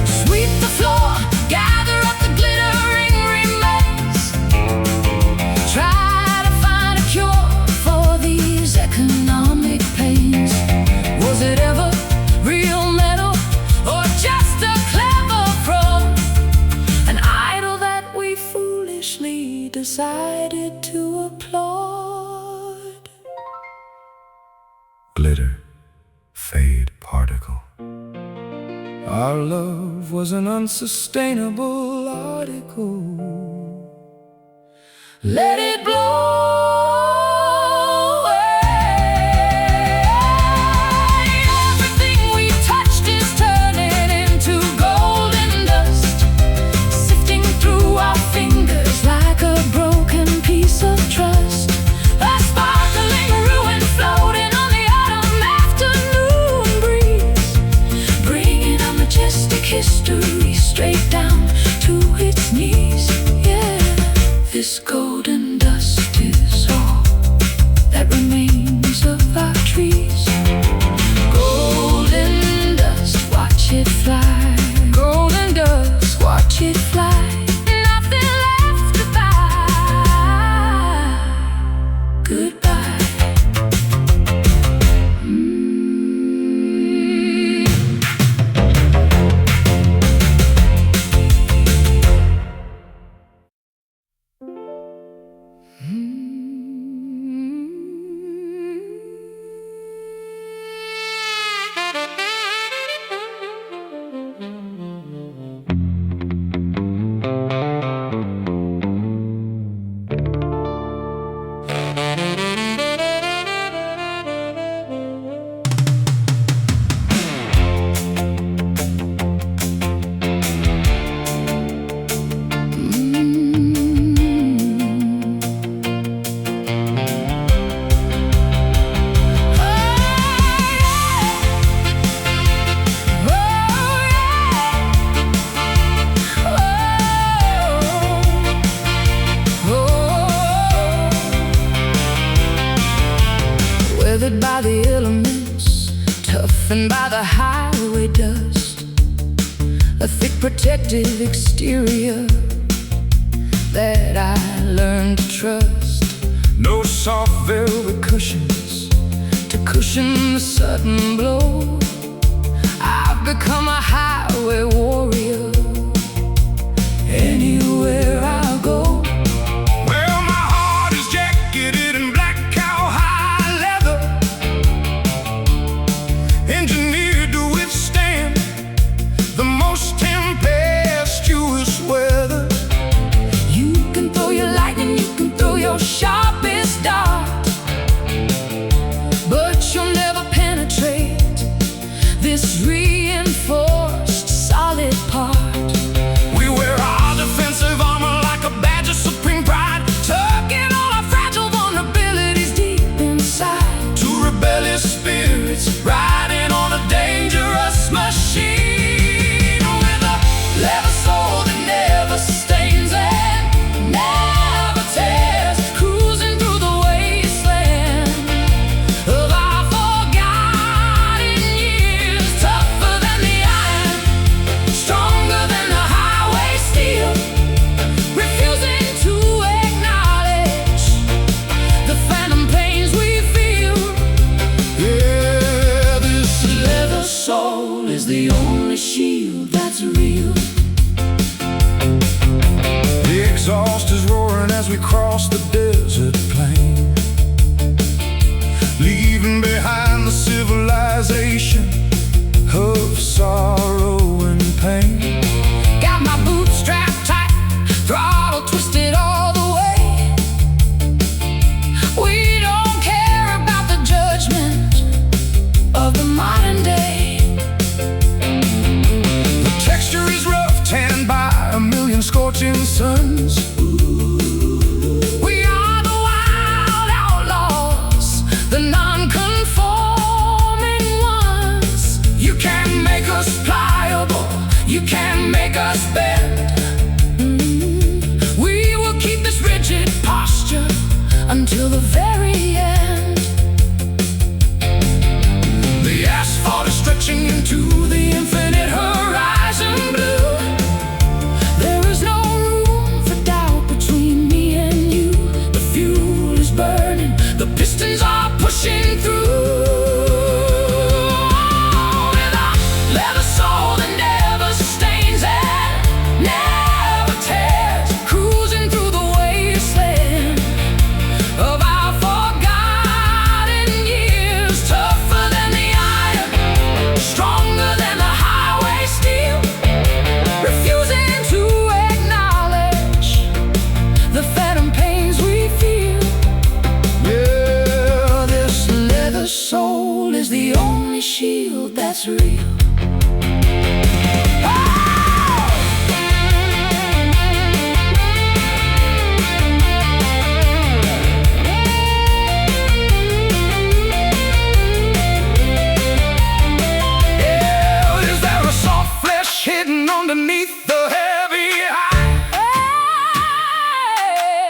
Sweep the floor, gather up the glittering remains. Try to find a cure for these economic pains. Was it ever real metal, or just a clever fraud? An idol that we foolishly decided to applaud. Glitter, fade, particle. Our love was an unsustainable article. Let it blow away. Everything we touched is turning into golden dust, sifting through our fingers like a broken piece of trust. A sparkling ruin floating on the autumn afternoon breeze, bringing a majestic history straight down to its knees. Yeah, this golden dust is all that remains of our trees. Golden dust, watch it fly. Golden dust, watch it fly. Nothing left to buy. Goodbye. Weathered by the elements, toughened by the highway dust, a thick protective exterior that I learned to trust. No soft velvet cushions To cushion the sudden blow, I've become a highway warrior. Anywhere I go, Well, my heart is jacketed in black cowhide leather, engineered to withstand the most tempestuous weather. you can throw your lightning, you can throw your sharpest dart, but you'll never penetrate this reinforced solid part. We wear our defensive armor like a badge of supreme pride, Tucking all our fragile vulnerabilities deep inside. two rebellious spirits riding on a dangerous machine, With a leather soul that never stains and never tears, cruising through the wasteland of our forgotten years. Tougher than the iron, stronger than the highway steel, refusing to acknowledge the phantom pains we feel. yeah, this Leather soul is the only shield that's real. The exhaust is roaring as we cross the desert plain, leaving behind the civilization of sorrow and pain. Got my boots strapped tight, throttle twisted all the way. We don't care about the judgment of the modern day. The texture is rough, tanned by a million scorching suns. We are shield that's real. Hidden underneath the heavy hide,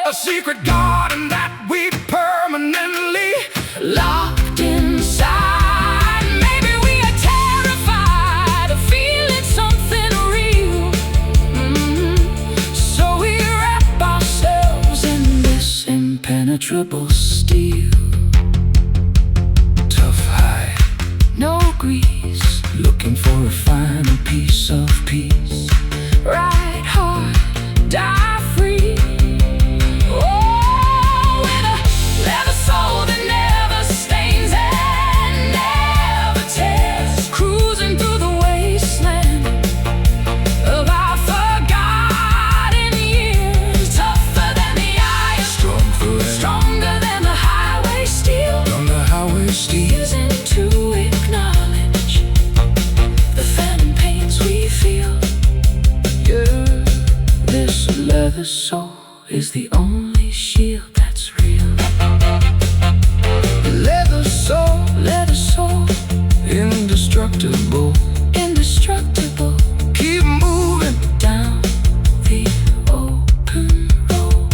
a secret garden that we permanently Locked inside. Maybe we are terrified of feeling something real. So we wrap ourselves in this impenetrable steel. tough hide, No grease, looking for a final piece of peace. right heart, die free. Oh, with a leather soul that never stains and never tears, cruising through the wasteland of our forgotten years. Tougher than the ice, Strong forever, stronger than the highway steel. on the highway steel. Using to acknowledge the phantom pains we feel. Yeah, this leather soul is the only shield that's real. Leather soul, Indestructible, indestructible. keep moving. Down the open road.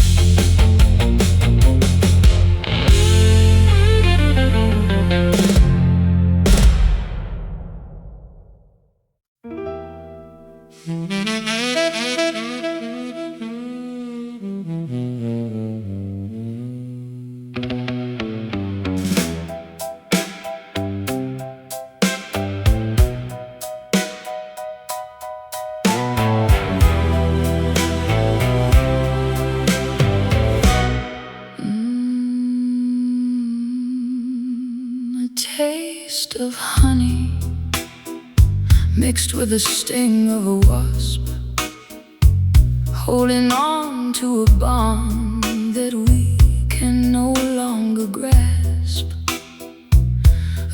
A taste of honey mixed with the sting of a wasp, holding on to a bond that we can no longer grasp.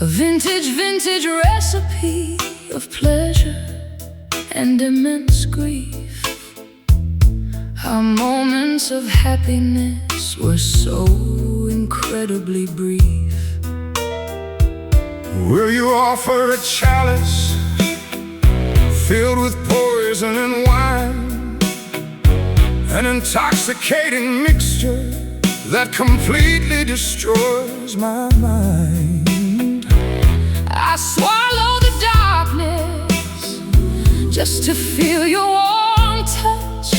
A vintage recipe of pleasure and immense grief. Our moments of happiness were so incredibly brief. Will you offer a chalice filled with poison and wine, an intoxicating mixture that completely destroys my mind? I swallow the darkness just to feel your warm touch,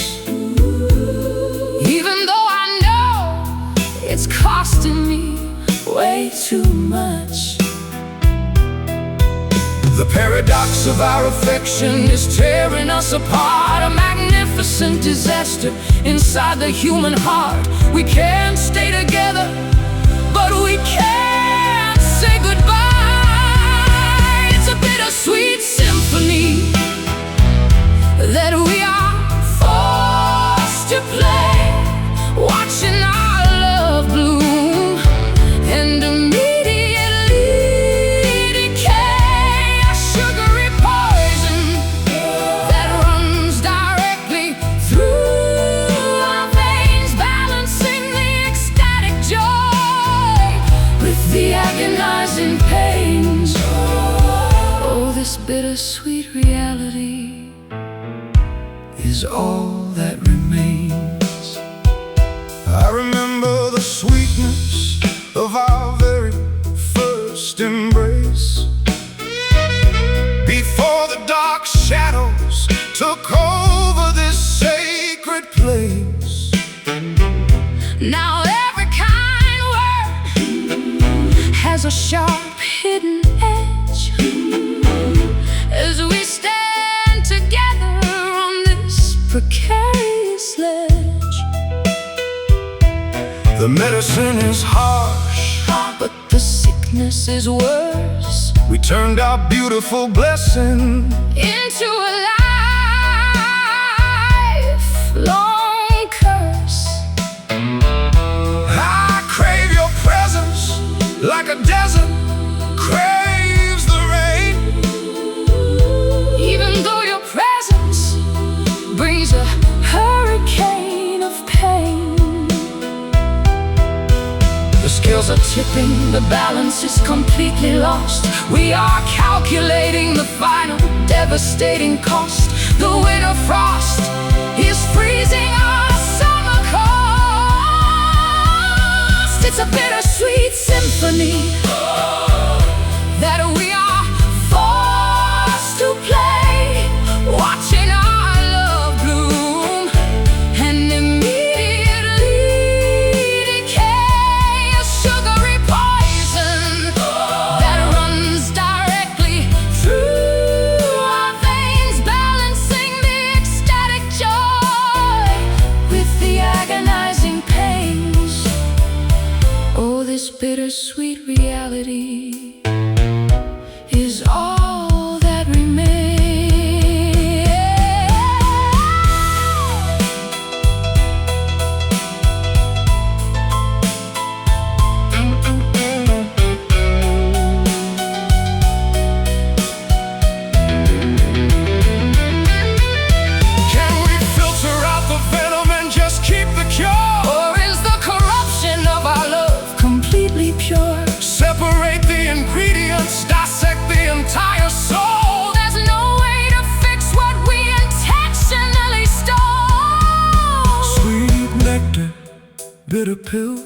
even though I know it's costing me way too much. The paradox of our affection Is tearing us apart, a magnificent disaster inside the human heart. We can't stay together, but we can't say goodbye. It's a bittersweet symphony that we are forced to play, watching our love bloom and immediately decay. A sugary poison that runs directly through our veins, balancing the ecstatic joy with the agonizing pains. Oh, this bittersweet reality is all that remains. I remember the sweetness of our very first embrace, before the dark shadows took over this sacred place. Now every kind word has a sharp hidden edge, as we stand together on this precarious ledge. The medicine is harsh, but the sickness is worse. we turned our beautiful blessing Into a lifelong curse. I crave your presence like a desert craves the rain. tipping, the balance is completely lost. We are calculating the final devastating cost. The winter frost is freezing our summer coast. It's a bittersweet symphony that we are forced to play, watching our love bloom and immediately decay. A sugary poison that runs directly through our veins, balancing the ecstatic joy with the agonizing pains. Oh, this bittersweet reality is all that remains. Can we filter out the venom and just keep the cure? Or is the corruption of our love completely pure? Separate the ingredients, dissect the entire soul. There's no way to fix what we intentionally stole. Sweet nectar, bitter pill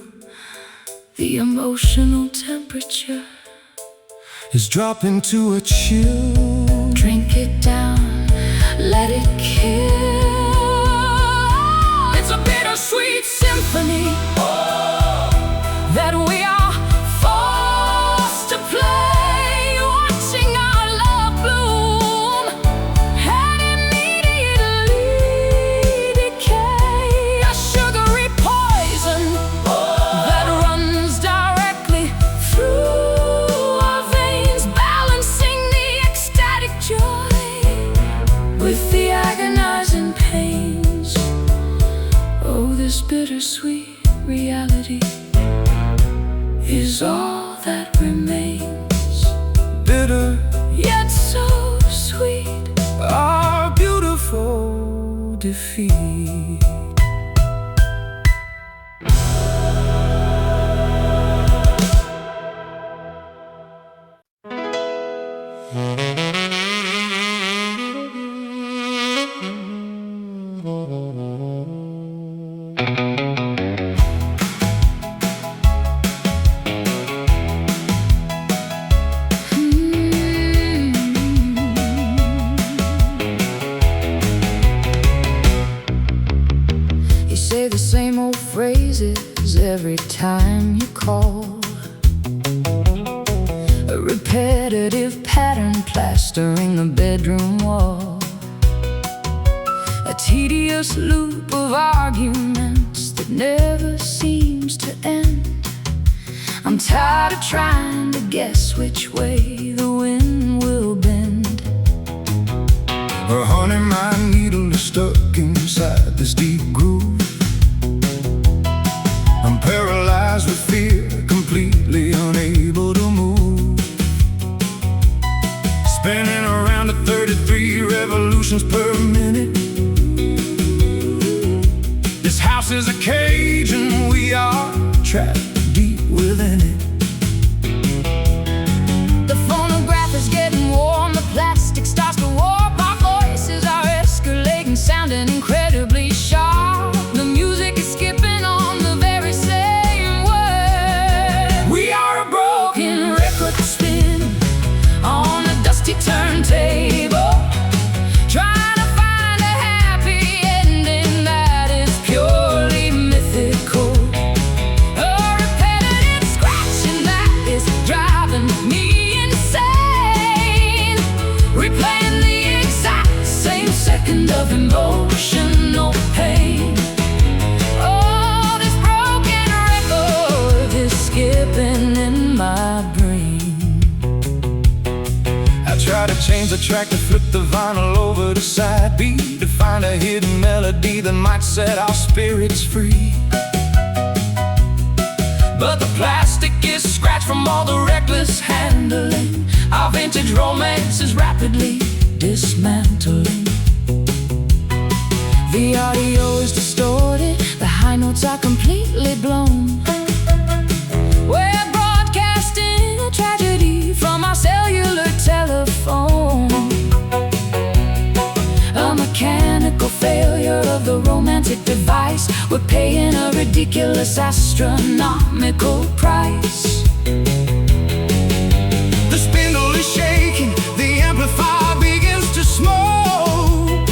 The emotional temperature, is dropping to a chill. drink it down, let it kill. It's a bittersweet symphony that we are forced to play, watching our love bloom and immediately decay. A sugary poison that runs directly through our veins, balancing the ecstatic joy with the agonizing pains. Oh, this bittersweet reality is all that remains. Bitter, Yet so sweet. our beautiful defeat. You say the same old phrases every time you call. A repetitive pattern plastering the bedroom wall. A tedious loop of arguments that never seems to end. I'm tired of trying to guess which way the wind will bend. Oh, honey, my needle is stuck inside this deep groove. I'm paralyzed with fear, completely unable to move. Spinning around at 33 revolutions per minute. This house is a cage and we are trapped deep within it. The phonograph is getting warm, the plastic starts to warp. Our voices are escalating, sounding incredibly sharp. The music is skipping on the very same word. We are a broken Record spin on a dusty turntable, trying to find a happy ending that is purely mythical. A repetitive scratching that is driving me insane, replaying the exact same second of emotional pain. Oh, this broken record is skipping in my brain. I try to change the track, to flip the vinyl over to side B, to find a hidden melody that might set our spirits free. But the plastic is scratched from all the reckless handling. Our vintage romance is rapidly dismantling. The audio is distorted, the high notes are completely blown. We're phone. A mechanical failure of the romantic device. We're paying a ridiculous astronomical price. The spindle is shaking, the amplifier begins to smoke.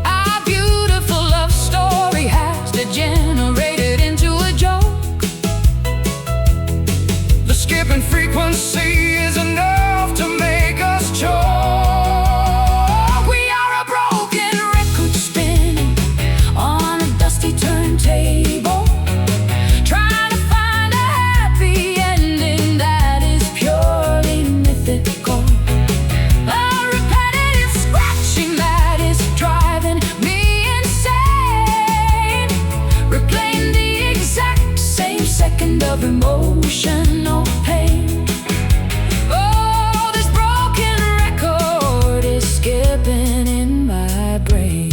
Our beautiful love story has degenerated into a joke. The skipping frequency is enough to make us choke. We are a broken record spinning on a dusty turntable, trying to find a happy ending that is purely mythical. A repetitive scratching that is driving me insane, replaying the exact same second of emotional pain. Oh, this broken record is skipping in my brain.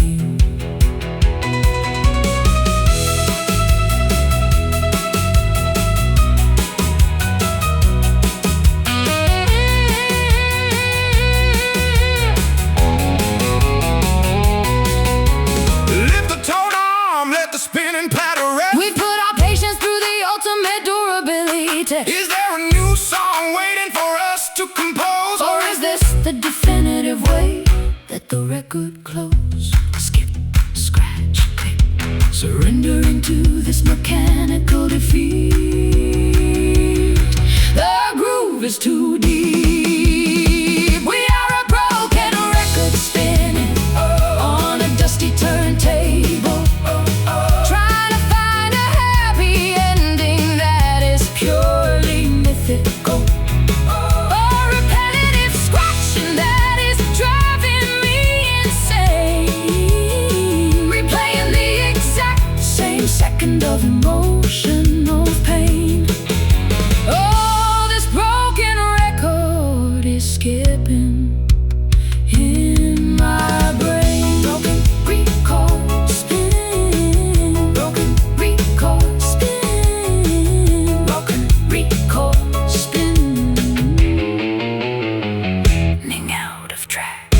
Lift the tone arm, let the spinning patter rest. We put our patience through the ultimate durability test. Is there a new song waiting for us to compose? Or is this the definitive way that the record close? Skip, scratch, click, surrendering to this mechanical defeat. The groove is too deep. We are a broken record spinning on a dusty turntable, trying to find a happy ending that is purely mythical. A repetitive scratching that is driving me insane, replaying the exact same second of emotional pain. Oh, this broken record is skipping in my brain. Broken record spin, broken record spin, broken record spinning out of track.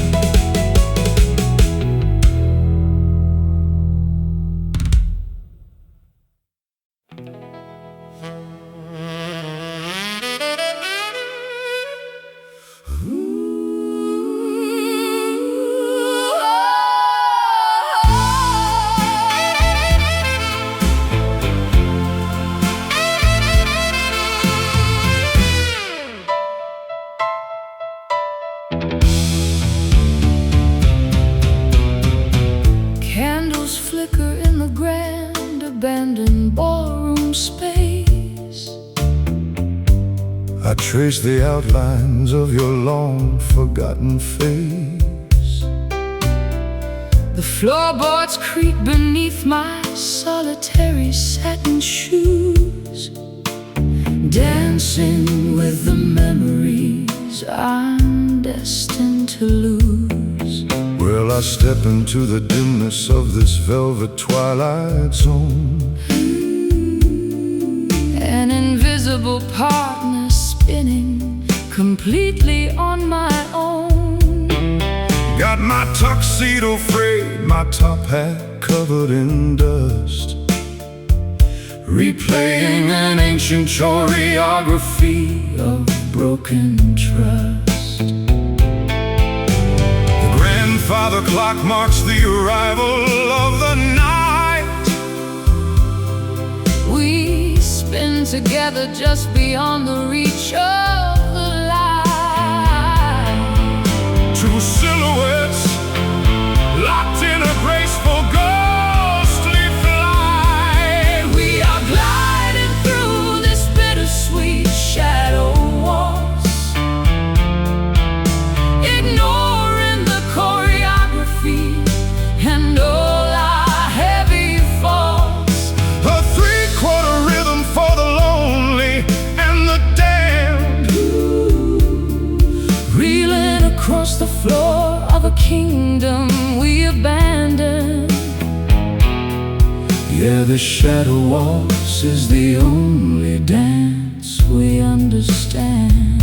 Candles flicker in the grand abandoned ballroom space. I trace the outlines of your long forgotten face. The floorboards creak beneath my solitary satin shoes, dancing with the memories I'm destined to lose. Well, I step into the dimness of this velvet twilight zone. An invisible partner spinning completely on my own. Got my tuxedo frayed, my top hat covered in dust, replaying an ancient choreography of broken trust. The grandfather clock marks the arrival of the night. We spin together just beyond the reach of the light. Two silhouettes locked in a graceful ghostly flight. We are gliding through this bittersweet shadow waltz, ignoring the choreography and all our heavy faults. A three-quarter rhythm for the lonely and the damned, reeling across the floor of a kingdom we abandoned. Yeah, the shadow waltz is the only dance we understand.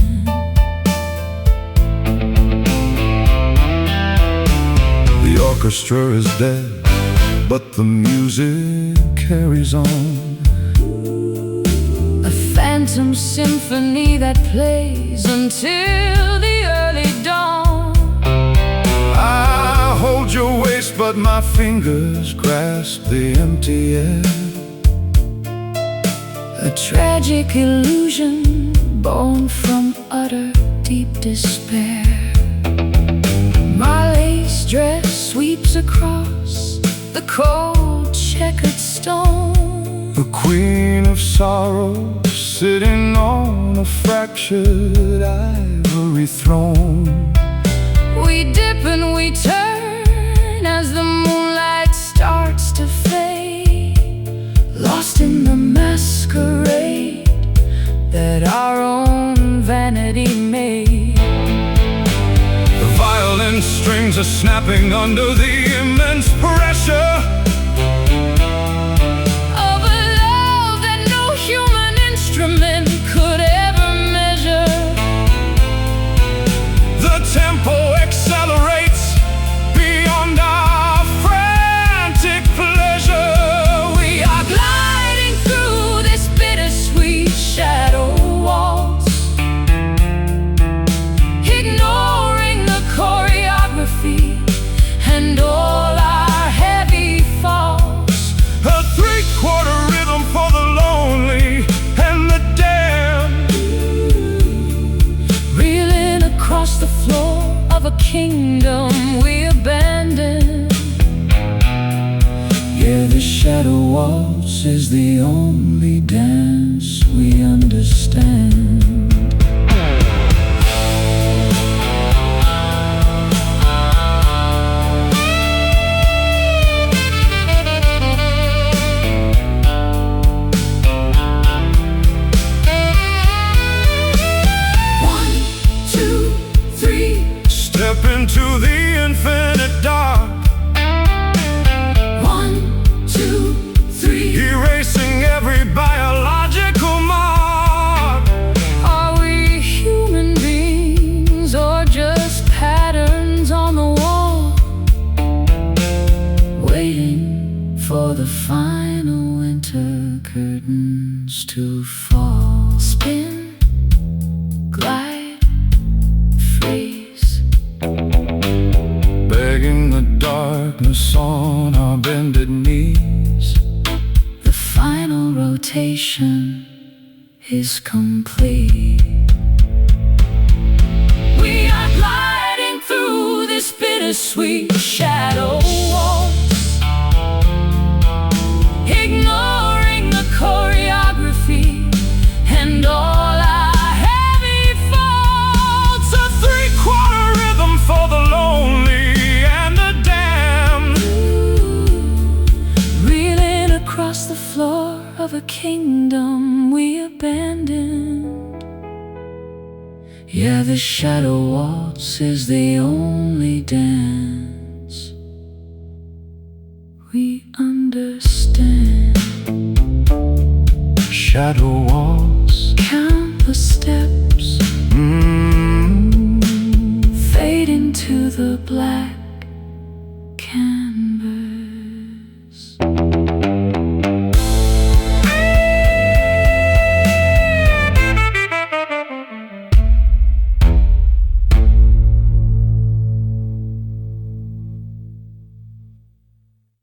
orchestra is dead, but the music carries on. A phantom symphony that plays until the early dawn. I hold your waist, but my fingers grasp the empty air. A tragic illusion born from utter deep despair. My lace dress sweeps across the cold checkered stone. The queen of sorrow sitting on a fractured ivory throne. We dip and we turn as the moonlight starts to fade, lost in the masquerade that our own vanity made. The violin strings are snapping under the immense pressure of a love that no human instrument could ever measure. The tempo accelerates beyond our frantic pleasure. We are gliding through this bittersweet shadow waltz, ignoring the choreography and all our heavy falls. A three-quarter rhythm for the lonely and the damned, Reeling across the floor of a kingdom we abandoned. Yeah, the shadow waltz is the only dance we understand. One, two, three. Step into the infinite dark, One, two, three. erasing every biological mark. Are we human beings or just patterns on the wall, Waiting for the final winter curtains to fall? Spin, glide, freeze. begging the darkness on our bended knees. The final rotation is complete. We are gliding through this bittersweet shadow waltz, ignoring the choreography and all our heavy faults. A three-quarter rhythm for the lonely and the damned. Reeling across the floor of a kingdom we abandoned. Yeah, the shadow waltz is the only dance we understand. Shadow waltz, Count the steps, fade into the black